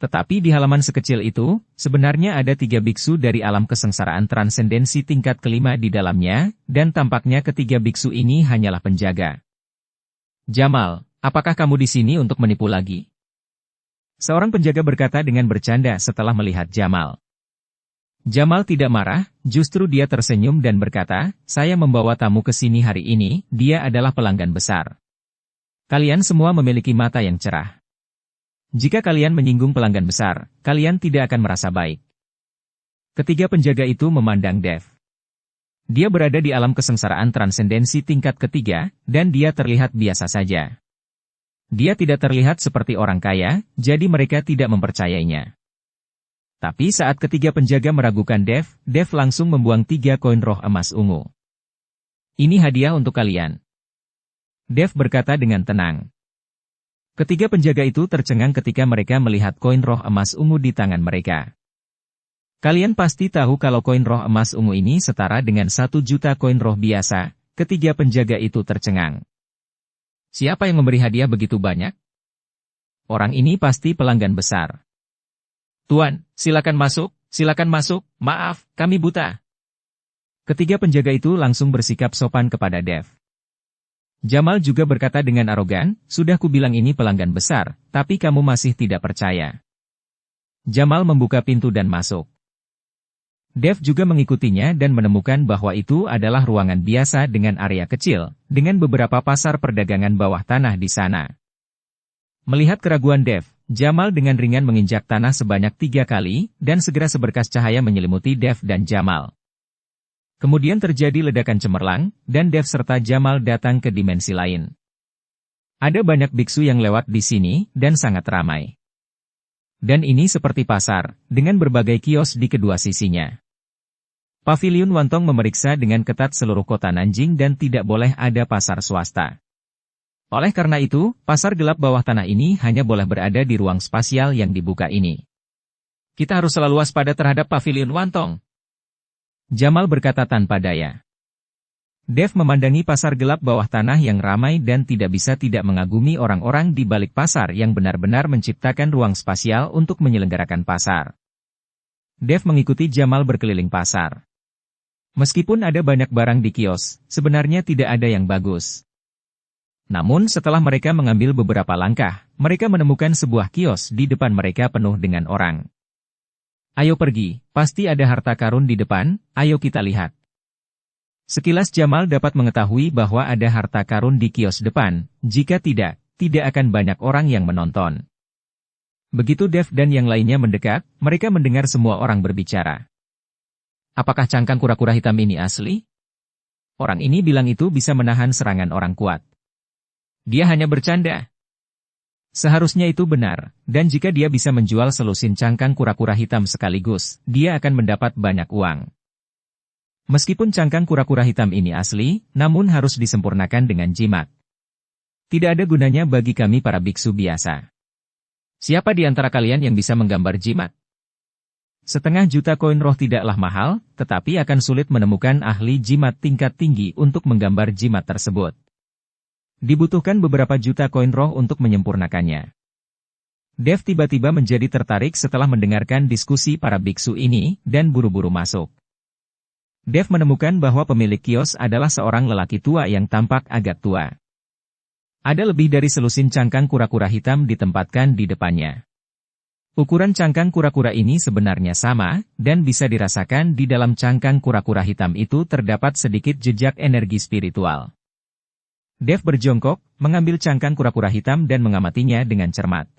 Tetapi di halaman sekecil itu, sebenarnya ada 3 biksu dari alam kesengsaraan transendensi tingkat kelima di dalamnya, dan tampaknya ketiga biksu ini hanyalah penjaga. Jamal, apakah kamu di sini untuk menipu lagi? Seorang penjaga berkata dengan bercanda setelah melihat Jamal. Jamal tidak marah, justru dia tersenyum dan berkata, saya membawa tamu ke sini hari ini, dia adalah pelanggan besar. Kalian semua memiliki mata yang cerah. Jika kalian menyinggung pelanggan besar, kalian tidak akan merasa baik. Ketiga penjaga itu memandang Dev. Dia berada di alam kesengsaraan transendensi tingkat ketiga, dan dia terlihat biasa saja. Dia tidak terlihat seperti orang kaya, jadi mereka tidak mempercayainya. Tapi saat ketiga penjaga meragukan Dev, Dev langsung membuang 3 koin roh emas ungu. Ini hadiah untuk kalian. Dev berkata dengan tenang. Ketiga penjaga itu tercengang ketika mereka melihat koin roh emas ungu di tangan mereka. Kalian pasti tahu kalau koin roh emas ungu ini setara dengan 1 juta koin roh biasa. Ketiga penjaga itu tercengang. Siapa yang memberi hadiah begitu banyak? Orang ini pasti pelanggan besar. Tuan, silakan masuk, maaf, kami buta. Ketiga penjaga itu langsung bersikap sopan kepada Dev. Jamal juga berkata dengan arogan, sudah kubilang ini pelanggan besar, tapi kamu masih tidak percaya. Jamal membuka pintu dan masuk. Dev juga mengikutinya dan menemukan bahwa itu adalah ruangan biasa dengan area kecil, dengan beberapa pasar perdagangan bawah tanah di sana. Melihat keraguan Dev, Jamal dengan ringan menginjak tanah sebanyak 3 kali, dan segera seberkas cahaya menyelimuti Dev dan Jamal. Kemudian terjadi ledakan cemerlang, dan Dev serta Jamal datang ke dimensi lain. Ada banyak biksu yang lewat di sini, dan sangat ramai. Dan ini seperti pasar, dengan berbagai kios di kedua sisinya. Pavilion Wantong memeriksa dengan ketat seluruh kota Nanjing dan tidak boleh ada pasar swasta. Oleh karena itu, pasar gelap bawah tanah ini hanya boleh berada di ruang spasial yang dibuka ini. Kita harus selalu waspada terhadap Pavilion Wantong. Jamal berkata tanpa daya. Dev memandangi pasar gelap bawah tanah yang ramai dan tidak bisa tidak mengagumi orang-orang di balik pasar yang benar-benar menciptakan ruang spasial untuk menyelenggarakan pasar. Dev mengikuti Jamal berkeliling pasar. Meskipun ada banyak barang di kios, sebenarnya tidak ada yang bagus. Namun setelah mereka mengambil beberapa langkah, mereka menemukan sebuah kios di depan mereka penuh dengan orang. Ayo pergi, pasti ada harta karun di depan, ayo kita lihat. Sekilas Jamal dapat mengetahui bahwa ada harta karun di kios depan, jika tidak akan banyak orang yang menonton. Begitu Dev dan yang lainnya mendekat, mereka mendengar semua orang berbicara. Apakah cangkang kura-kura hitam ini asli? Orang ini bilang itu bisa menahan serangan orang kuat. Dia hanya bercanda. Seharusnya itu benar, dan jika dia bisa menjual selusin cangkang kura-kura hitam sekaligus, dia akan mendapat banyak uang. Meskipun cangkang kura-kura hitam ini asli, namun harus disempurnakan dengan jimat. Tidak ada gunanya bagi kami para biksu biasa. Siapa di antara kalian yang bisa menggambar jimat? Setengah juta koin roh tidaklah mahal, tetapi akan sulit menemukan ahli jimat tingkat tinggi untuk menggambar jimat tersebut. Dibutuhkan beberapa juta koin roh untuk menyempurnakannya. Dev tiba-tiba menjadi tertarik setelah mendengarkan diskusi para biksu ini, dan buru-buru masuk. Dev menemukan bahwa pemilik kios adalah seorang lelaki tua yang tampak agak tua. Ada lebih dari selusin cangkang kura-kura hitam ditempatkan di depannya. Ukuran cangkang kura-kura ini sebenarnya sama, dan bisa dirasakan di dalam cangkang kura-kura hitam itu terdapat sedikit jejak energi spiritual. Dev berjongkok, mengambil cangkang kura-kura hitam dan mengamatinya dengan cermat.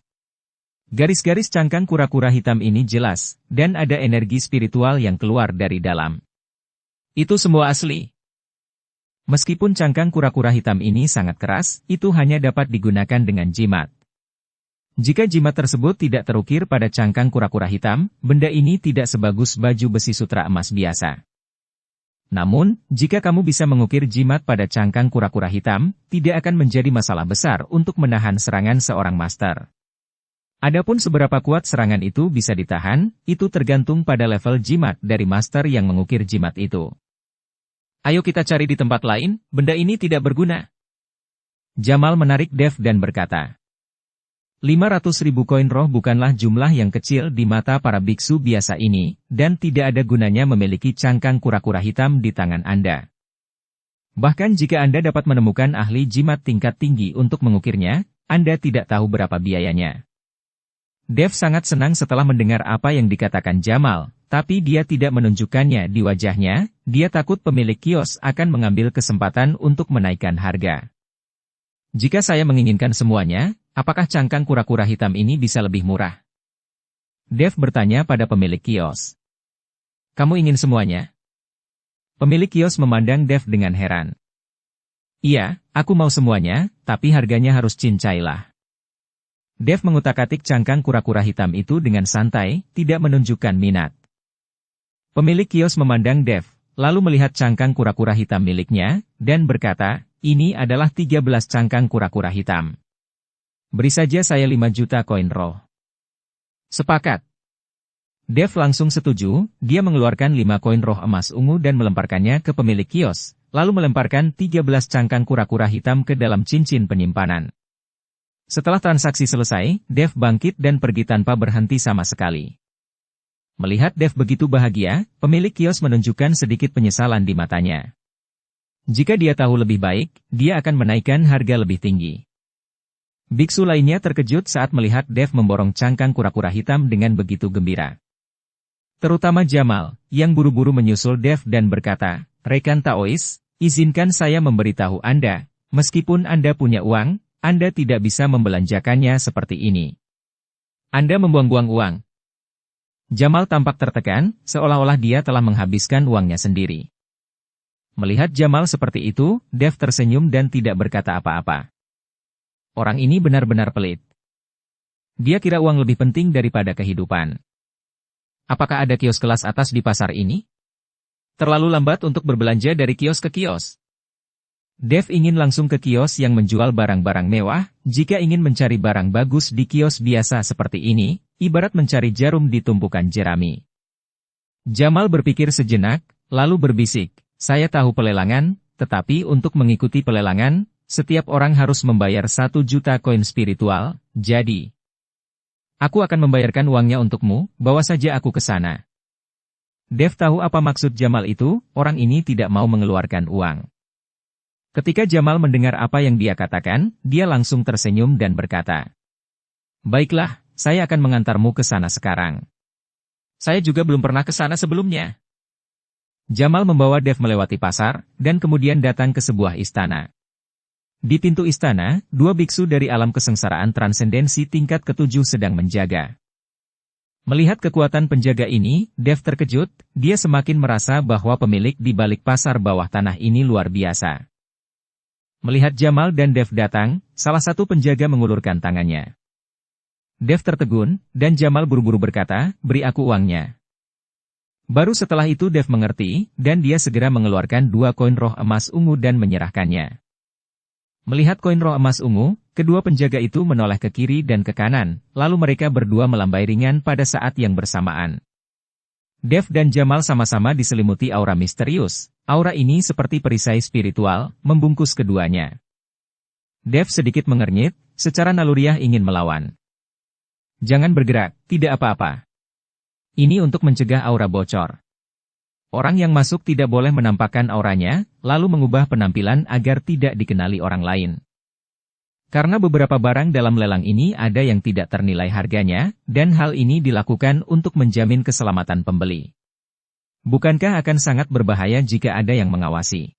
Garis-garis cangkang kura-kura hitam ini jelas, dan ada energi spiritual yang keluar dari dalam. Itu semua asli. Meskipun cangkang kura-kura hitam ini sangat keras, itu hanya dapat digunakan dengan jimat. Jika jimat tersebut tidak terukir pada cangkang kura-kura hitam, benda ini tidak sebagus baju besi sutra emas biasa. Namun, jika kamu bisa mengukir jimat pada cangkang kura-kura hitam, tidak akan menjadi masalah besar untuk menahan serangan seorang master. Adapun seberapa kuat serangan itu bisa ditahan, itu tergantung pada level jimat dari master yang mengukir jimat itu. Ayo kita cari di tempat lain, benda ini tidak berguna. Jamal menarik Dev dan berkata, 500.000 koin roh bukanlah jumlah yang kecil di mata para biksu biasa ini, dan tidak ada gunanya memiliki cangkang kura-kura hitam di tangan Anda. Bahkan jika Anda dapat menemukan ahli jimat tingkat tinggi untuk mengukirnya, Anda tidak tahu berapa biayanya. Dev sangat senang setelah mendengar apa yang dikatakan Jamal, tapi dia tidak menunjukkannya di wajahnya, dia takut pemilik kios akan mengambil kesempatan untuk menaikkan harga. Jika saya menginginkan semuanya, apakah cangkang kura-kura hitam ini bisa lebih murah? Dev bertanya pada pemilik kios. Kamu ingin semuanya? Pemilik kios memandang Dev dengan heran. Iya, aku mau semuanya, tapi harganya harus cincailah. Dev mengutak-atik cangkang kura-kura hitam itu dengan santai, tidak menunjukkan minat. Pemilik kios memandang Dev, lalu melihat cangkang kura-kura hitam miliknya, dan berkata, ini adalah 13 cangkang kura-kura hitam. Beri saja saya 5 juta koin roh. Sepakat. Dev langsung setuju, dia mengeluarkan 5 koin roh emas ungu dan melemparkannya ke pemilik kios, lalu melemparkan 13 cangkang kura-kura hitam ke dalam cincin penyimpanan. Setelah transaksi selesai, Dev bangkit dan pergi tanpa berhenti sama sekali. Melihat Dev begitu bahagia, pemilik kios menunjukkan sedikit penyesalan di matanya. Jika dia tahu lebih baik, dia akan menaikkan harga lebih tinggi. Biksu lainnya terkejut saat melihat Dev memborong cangkang kura-kura hitam dengan begitu gembira. Terutama Jamal, yang buru-buru menyusul Dev dan berkata, rekan Taois, izinkan saya memberitahu Anda, meskipun Anda punya uang, Anda tidak bisa membelanjakannya seperti ini. Anda membuang-buang uang. Jamal tampak tertekan, seolah-olah dia telah menghabiskan uangnya sendiri. Melihat Jamal seperti itu, Dev tersenyum dan tidak berkata apa-apa. Orang ini benar-benar pelit. Dia kira uang lebih penting daripada kehidupan. Apakah ada kios kelas atas di pasar ini? Terlalu lambat untuk berbelanja dari kios ke kios. Dev ingin langsung ke kios yang menjual barang-barang mewah, jika ingin mencari barang bagus di kios biasa seperti ini, ibarat mencari jarum di tumpukan jerami. Jamal berpikir sejenak, lalu berbisik, saya tahu pelelangan, tetapi untuk mengikuti pelelangan, setiap orang harus membayar 1 juta koin spiritual, jadi aku akan membayarkan uangnya untukmu, bawa saja aku ke sana. Dev tahu apa maksud Jamal itu, orang ini tidak mau mengeluarkan uang. Ketika Jamal mendengar apa yang dia katakan, dia langsung tersenyum dan berkata, baiklah, saya akan mengantarmu ke sana sekarang. Saya juga belum pernah ke sana sebelumnya. Jamal membawa Dev melewati pasar, dan kemudian datang ke sebuah istana. Di pintu istana, 2 biksu dari alam kesengsaraan transendensi tingkat ke-7 sedang menjaga. Melihat kekuatan penjaga ini, Dev terkejut, dia semakin merasa bahwa pemilik di balik pasar bawah tanah ini luar biasa. Melihat Jamal dan Dev datang, salah satu penjaga mengulurkan tangannya. Dev tertegun, dan Jamal buru-buru berkata, beri aku uangnya. Baru setelah itu Dev mengerti, dan dia segera mengeluarkan 2 koin roh emas ungu dan menyerahkannya. Melihat koin roh emas ungu, kedua penjaga itu menoleh ke kiri dan ke kanan, lalu mereka berdua melambai ringan pada saat yang bersamaan. Dev dan Jamal sama-sama diselimuti aura misterius. Aura ini seperti perisai spiritual, membungkus keduanya. Dev sedikit mengernyit, secara naluriah ingin melawan. Jangan bergerak, tidak apa-apa. Ini untuk mencegah aura bocor. Orang yang masuk tidak boleh menampakkan auranya, lalu mengubah penampilan agar tidak dikenali orang lain. Karena beberapa barang dalam lelang ini ada yang tidak ternilai harganya, dan hal ini dilakukan untuk menjamin keselamatan pembeli. Bukankah akan sangat berbahaya jika ada yang mengawasi?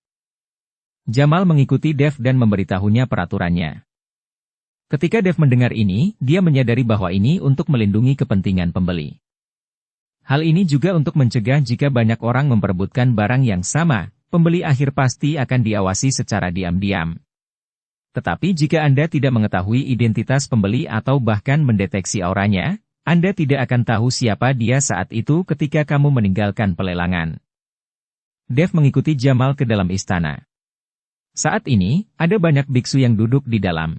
Jamal mengikuti Dev dan memberitahunya peraturannya. Ketika Dev mendengar ini, dia menyadari bahwa ini untuk melindungi kepentingan pembeli. Hal ini juga untuk mencegah jika banyak orang memperebutkan barang yang sama, pembeli akhir pasti akan diawasi secara diam-diam. Tetapi jika Anda tidak mengetahui identitas pembeli atau bahkan mendeteksi auranya, Anda tidak akan tahu siapa dia saat itu ketika kamu meninggalkan pelelangan. Dev mengikuti Jamal ke dalam istana. Saat ini, ada banyak biksu yang duduk di dalam.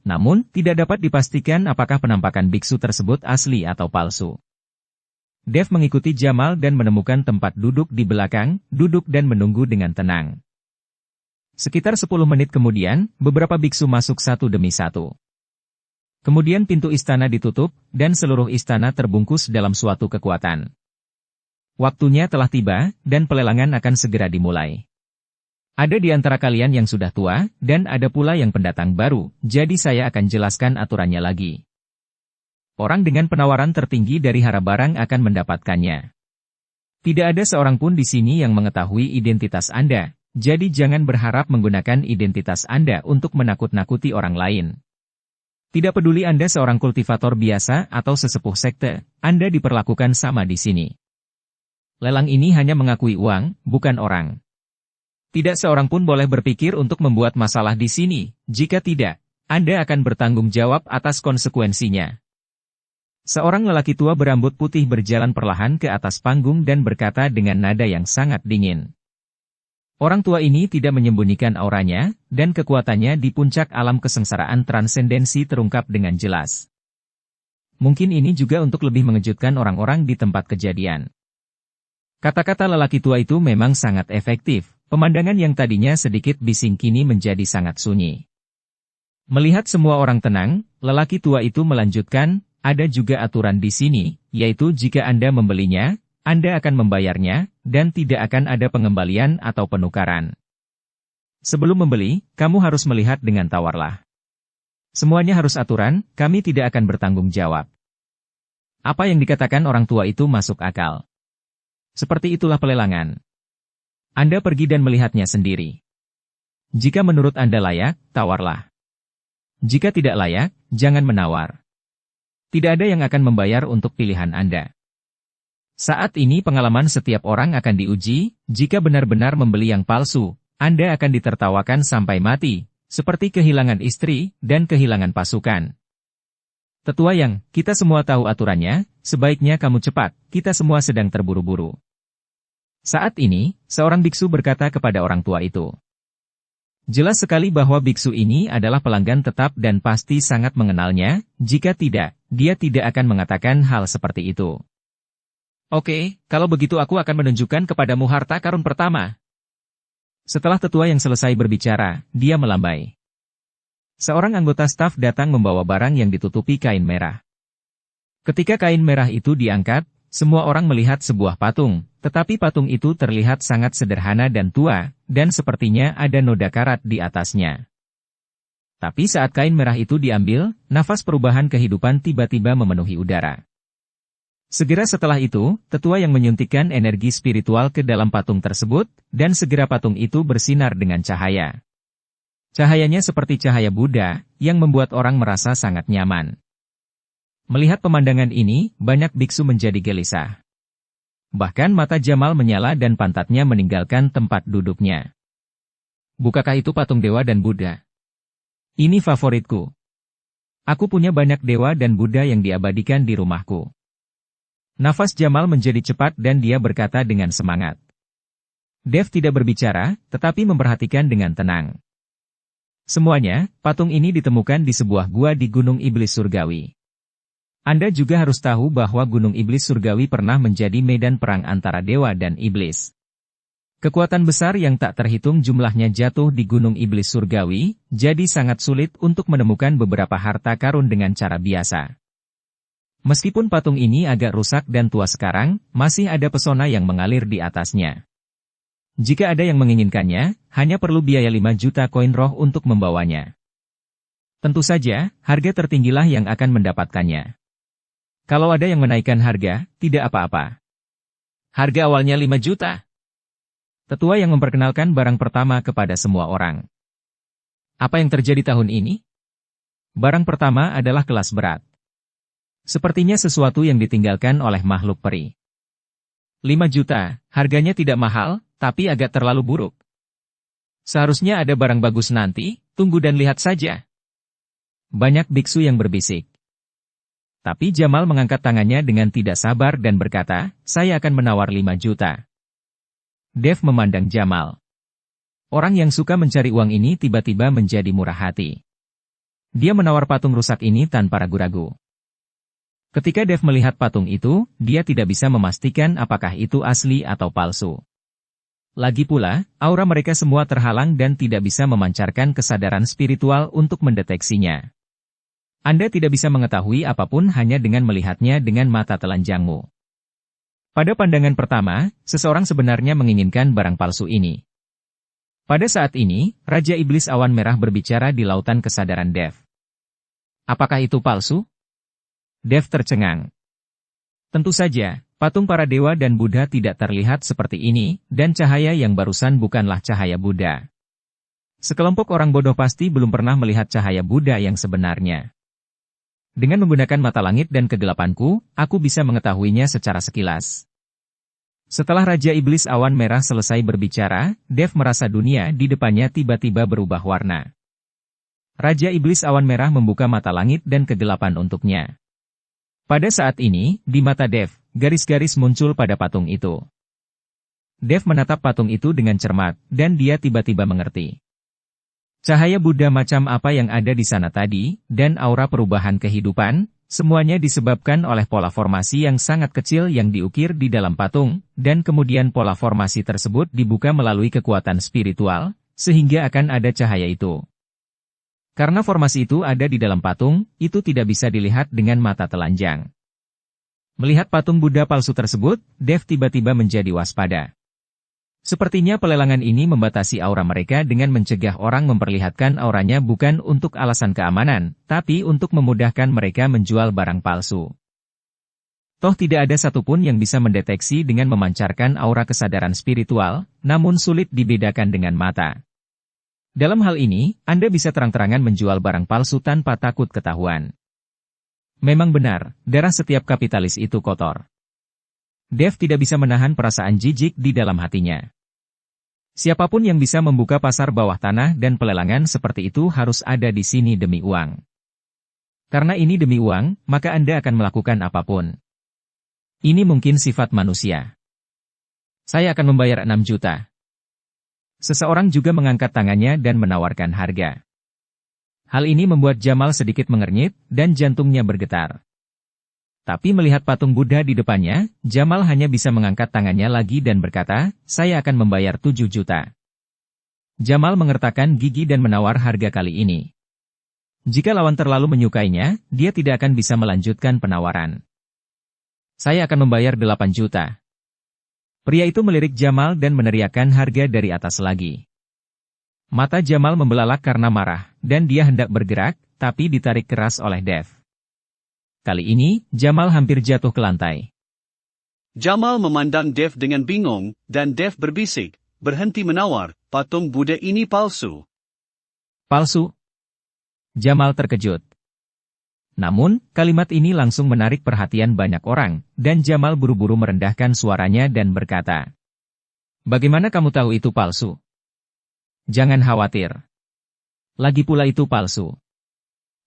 Namun, tidak dapat dipastikan apakah penampakan biksu tersebut asli atau palsu. Dev mengikuti Jamal dan menemukan tempat duduk di belakang, duduk dan menunggu dengan tenang. Sekitar 10 menit kemudian, beberapa biksu masuk satu demi satu. Kemudian pintu istana ditutup, dan seluruh istana terbungkus dalam suatu kekuatan. Waktunya telah tiba, dan pelelangan akan segera dimulai. Ada di antara kalian yang sudah tua, dan ada pula yang pendatang baru, jadi saya akan jelaskan aturannya lagi. Orang dengan penawaran tertinggi dari hara barang akan mendapatkannya. Tidak ada seorang pun di sini yang mengetahui identitas Anda. Jadi jangan berharap menggunakan identitas Anda untuk menakut-nakuti orang lain. Tidak peduli Anda seorang kultivator biasa atau sesepuh sekte, Anda diperlakukan sama di sini. Lelang ini hanya mengakui uang, bukan orang. Tidak seorang pun boleh berpikir untuk membuat masalah di sini, jika tidak, Anda akan bertanggung jawab atas konsekuensinya. Seorang lelaki tua berambut putih berjalan perlahan ke atas panggung dan berkata dengan nada yang sangat dingin. Orang tua ini tidak menyembunyikan auranya, dan kekuatannya di puncak alam kesengsaraan transendensi terungkap dengan jelas. Mungkin ini juga untuk lebih mengejutkan orang-orang di tempat kejadian. Kata-kata lelaki tua itu memang sangat efektif, pemandangan yang tadinya sedikit bising kini menjadi sangat sunyi. Melihat semua orang tenang, lelaki tua itu melanjutkan, ada juga aturan di sini, yaitu jika Anda membelinya, Anda akan membayarnya, dan tidak akan ada pengembalian atau penukaran. Sebelum membeli, kamu harus melihat dengan tawarlah. Semuanya harus aturan, kami tidak akan bertanggung jawab. Apa yang dikatakan orang tua itu masuk akal. Seperti itulah pelelangan. Anda pergi dan melihatnya sendiri. Jika menurut Anda layak, tawarlah. Jika tidak layak, jangan menawar. Tidak ada yang akan membayar untuk pilihan Anda. Saat ini pengalaman setiap orang akan diuji, jika benar-benar membeli yang palsu, Anda akan ditertawakan sampai mati, seperti kehilangan istri, dan kehilangan pasukan. Tetua Yang, kita semua tahu aturannya, sebaiknya kamu cepat, kita semua sedang terburu-buru. Saat ini, seorang biksu berkata kepada orang tua itu. Jelas sekali bahwa biksu ini adalah pelanggan tetap dan pasti sangat mengenalnya, jika tidak, dia tidak akan mengatakan hal seperti itu. Oke, kalau begitu aku akan menunjukkan kepadamu harta karun pertama. Setelah tetua yang selesai berbicara, dia melambai. Seorang anggota staf datang membawa barang yang ditutupi kain merah. Ketika kain merah itu diangkat, semua orang melihat sebuah patung, tetapi patung itu terlihat sangat sederhana dan tua, dan sepertinya ada noda karat di atasnya. Tapi saat kain merah itu diambil, nafas perubahan kehidupan tiba-tiba memenuhi udara. Segera setelah itu, tetua yang menyuntikkan energi spiritual ke dalam patung tersebut, dan segera patung itu bersinar dengan cahaya. Cahayanya seperti cahaya Buddha, yang membuat orang merasa sangat nyaman. Melihat pemandangan ini, banyak biksu menjadi gelisah. Bahkan mata Jamal menyala dan pantatnya meninggalkan tempat duduknya. Bukankah itu patung dewa dan Buddha? Ini favoritku. Aku punya banyak dewa dan Buddha yang diabadikan di rumahku. Nafas Jamal menjadi cepat dan dia berkata dengan semangat. Dev tidak berbicara, tetapi memperhatikan dengan tenang. Semuanya, patung ini ditemukan di sebuah gua di Gunung Iblis Surgawi. Anda juga harus tahu bahwa Gunung Iblis Surgawi pernah menjadi medan perang antara dewa dan iblis. Kekuatan besar yang tak terhitung jumlahnya jatuh di Gunung Iblis Surgawi, jadi sangat sulit untuk menemukan beberapa harta karun dengan cara biasa. Meskipun patung ini agak rusak dan tua sekarang, masih ada pesona yang mengalir di atasnya. Jika ada yang menginginkannya, hanya perlu biaya 5 juta koin roh untuk membawanya. Tentu saja, harga tertinggilah yang akan mendapatkannya. Kalau ada yang menaikkan harga, tidak apa-apa. Harga awalnya 5 juta. Tetua yang memperkenalkan barang pertama kepada semua orang. Apa yang terjadi tahun ini? Barang pertama adalah kelas berat. Sepertinya sesuatu yang ditinggalkan oleh makhluk peri. 5 juta, harganya tidak mahal, tapi agak terlalu buruk. Seharusnya ada barang bagus nanti, tunggu dan lihat saja. Banyak biksu yang berbisik. Tapi Jamal mengangkat tangannya dengan tidak sabar dan berkata, saya akan menawar 5 juta. Dev memandang Jamal. Orang yang suka mencari uang ini tiba-tiba menjadi murah hati. Dia menawar patung rusak ini tanpa ragu-ragu. Ketika Dev melihat patung itu, dia tidak bisa memastikan apakah itu asli atau palsu. Lagi pula, aura mereka semua terhalang dan tidak bisa memancarkan kesadaran spiritual untuk mendeteksinya. Anda tidak bisa mengetahui apapun hanya dengan melihatnya dengan mata telanjangmu. Pada pandangan pertama, seseorang sebenarnya menginginkan barang palsu ini. Pada saat ini, Raja Iblis Awan Merah berbicara di lautan kesadaran Dev. Apakah itu palsu? Dev tercengang. Tentu saja, patung para dewa dan Buddha tidak terlihat seperti ini, dan cahaya yang barusan bukanlah cahaya Buddha. Sekelompok orang bodoh pasti belum pernah melihat cahaya Buddha yang sebenarnya. Dengan menggunakan mata langit dan kegelapanku, aku bisa mengetahuinya secara sekilas. Setelah Raja Iblis Awan Merah selesai berbicara, Dev merasa dunia di depannya tiba-tiba berubah warna. Raja Iblis Awan Merah membuka mata langit dan kegelapan untuknya. Pada saat ini, di mata Dev, garis-garis muncul pada patung itu. Dev menatap patung itu dengan cermat, dan dia tiba-tiba mengerti. Cahaya Buddha macam apa yang ada di sana tadi, dan aura perubahan kehidupan, semuanya disebabkan oleh pola formasi yang sangat kecil yang diukir di dalam patung, dan kemudian pola formasi tersebut dibuka melalui kekuatan spiritual, sehingga akan ada cahaya itu. Karena formasi itu ada di dalam patung, itu tidak bisa dilihat dengan mata telanjang. Melihat patung Buddha palsu tersebut, Dev tiba-tiba menjadi waspada. Sepertinya pelelangan ini membatasi aura mereka dengan mencegah orang memperlihatkan auranya bukan untuk alasan keamanan, tapi untuk memudahkan mereka menjual barang palsu. Toh tidak ada satupun yang bisa mendeteksi dengan memancarkan aura kesadaran spiritual, namun sulit dibedakan dengan mata. Dalam hal ini, Anda bisa terang-terangan menjual barang palsu tanpa takut ketahuan. Memang benar, darah setiap kapitalis itu kotor. Dev tidak bisa menahan perasaan jijik di dalam hatinya. Siapapun yang bisa membuka pasar bawah tanah dan pelelangan seperti itu harus ada di sini demi uang. Karena ini demi uang, maka Anda akan melakukan apapun. Ini mungkin sifat manusia. Saya akan membayar 6 juta. Seseorang juga mengangkat tangannya dan menawarkan harga. Hal ini membuat Jamal sedikit mengernyit, dan jantungnya bergetar. Tapi melihat patung Buddha di depannya, Jamal hanya bisa mengangkat tangannya lagi dan berkata, saya akan membayar 7 juta. Jamal mengertakkan gigi dan menawar harga kali ini. Jika lawan terlalu menyukainya, dia tidak akan bisa melanjutkan penawaran. Saya akan membayar 8 juta. Pria itu melirik Jamal dan meneriakkan harga dari atas lagi. Mata Jamal membelalak karena marah, dan dia hendak bergerak, tapi ditarik keras oleh Dev. Kali ini, Jamal hampir jatuh ke lantai. Jamal memandang Dev dengan bingung, dan Dev berbisik, berhenti menawar, patung Buddha ini palsu. Palsu? Jamal terkejut. Namun, kalimat ini langsung menarik perhatian banyak orang, dan Jamal buru-buru merendahkan suaranya dan berkata, bagaimana kamu tahu itu palsu? Jangan khawatir. Lagi pula itu palsu.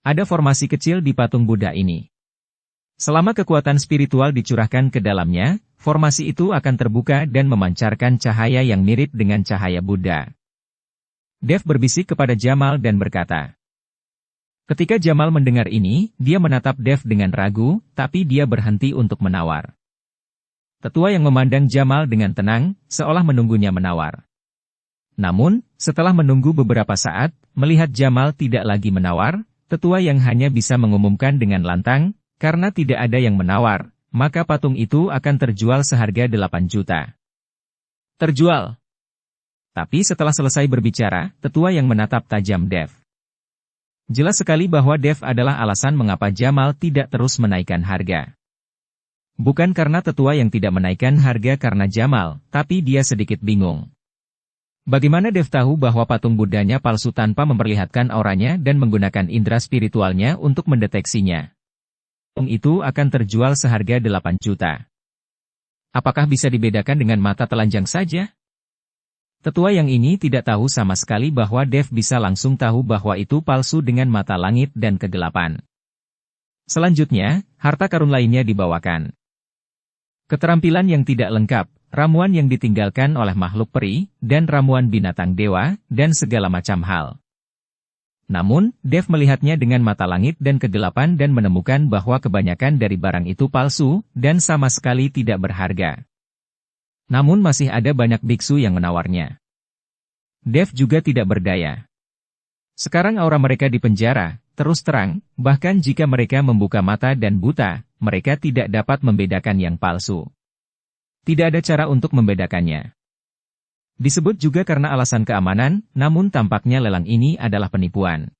Ada formasi kecil di patung Buddha ini. Selama kekuatan spiritual dicurahkan ke dalamnya, formasi itu akan terbuka dan memancarkan cahaya yang mirip dengan cahaya Buddha. Dev berbisik kepada Jamal dan berkata, Ketika Jamal mendengar ini, dia menatap Dev dengan ragu, tapi dia berhenti untuk menawar. Tetua yang memandang Jamal dengan tenang, seolah menunggunya menawar. Namun, setelah menunggu beberapa saat, melihat Jamal tidak lagi menawar, tetua yang hanya bisa mengumumkan dengan lantang, karena tidak ada yang menawar, maka patung itu akan terjual seharga 8 juta. Terjual. Tapi setelah selesai berbicara, tetua yang menatap tajam Dev. Jelas sekali bahwa Dev adalah alasan mengapa Jamal tidak terus menaikkan harga. Bukan karena tetua yang tidak menaikkan harga karena Jamal, tapi dia sedikit bingung. Bagaimana Dev tahu bahwa patung Buddhanya palsu tanpa memperlihatkan auranya dan menggunakan indera spiritualnya untuk mendeteksinya? Patung itu akan terjual seharga 8 juta. Apakah bisa dibedakan dengan mata telanjang saja? Tetua yang ini tidak tahu sama sekali bahwa Dev bisa langsung tahu bahwa itu palsu dengan mata langit dan kegelapan. Selanjutnya, harta karun lainnya dibawakan. Keterampilan yang tidak lengkap, ramuan yang ditinggalkan oleh makhluk peri, dan ramuan binatang dewa, dan segala macam hal. Namun, Dev melihatnya dengan mata langit dan kegelapan dan menemukan bahwa kebanyakan dari barang itu palsu, dan sama sekali tidak berharga. Namun masih ada banyak biksu yang menawarnya. Dev juga tidak berdaya. Sekarang aura mereka di penjara, terus terang, bahkan jika mereka membuka mata dan buta, mereka tidak dapat membedakan yang palsu. Tidak ada cara untuk membedakannya. Disebut juga karena alasan keamanan, namun tampaknya lelang ini adalah penipuan.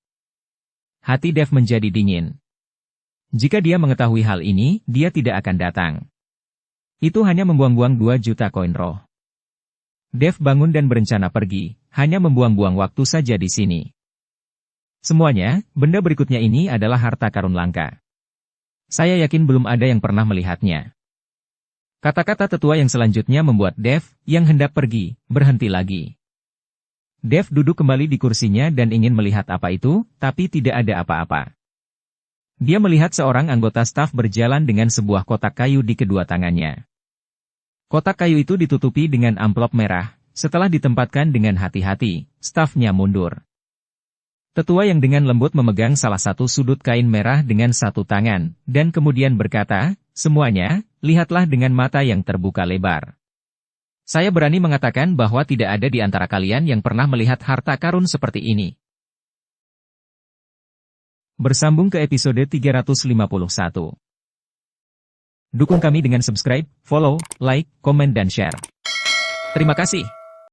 Hati Dev menjadi dingin. Jika dia mengetahui hal ini, dia tidak akan datang. Itu hanya membuang-buang 2 juta koin roh. Dev bangun dan berencana pergi, hanya membuang-buang waktu saja di sini. Semuanya, benda berikutnya ini adalah harta karun langka. Saya yakin belum ada yang pernah melihatnya. Kata-kata tetua yang selanjutnya membuat Dev, yang hendak pergi, berhenti lagi. Dev duduk kembali di kursinya dan ingin melihat apa itu, tapi tidak ada apa-apa. Dia melihat seorang anggota staf berjalan dengan sebuah kotak kayu di kedua tangannya. Kotak kayu itu ditutupi dengan amplop merah. Setelah ditempatkan dengan hati-hati, stafnya mundur. Tetua yang dengan lembut memegang salah satu sudut kain merah dengan satu tangan, dan kemudian berkata, "Semuanya, lihatlah dengan mata yang terbuka lebar. Saya berani mengatakan bahwa tidak ada di antara kalian yang pernah melihat harta karun seperti ini." Bersambung ke episode 351. Dukung kami dengan subscribe, follow, like, komen dan share. Terima kasih.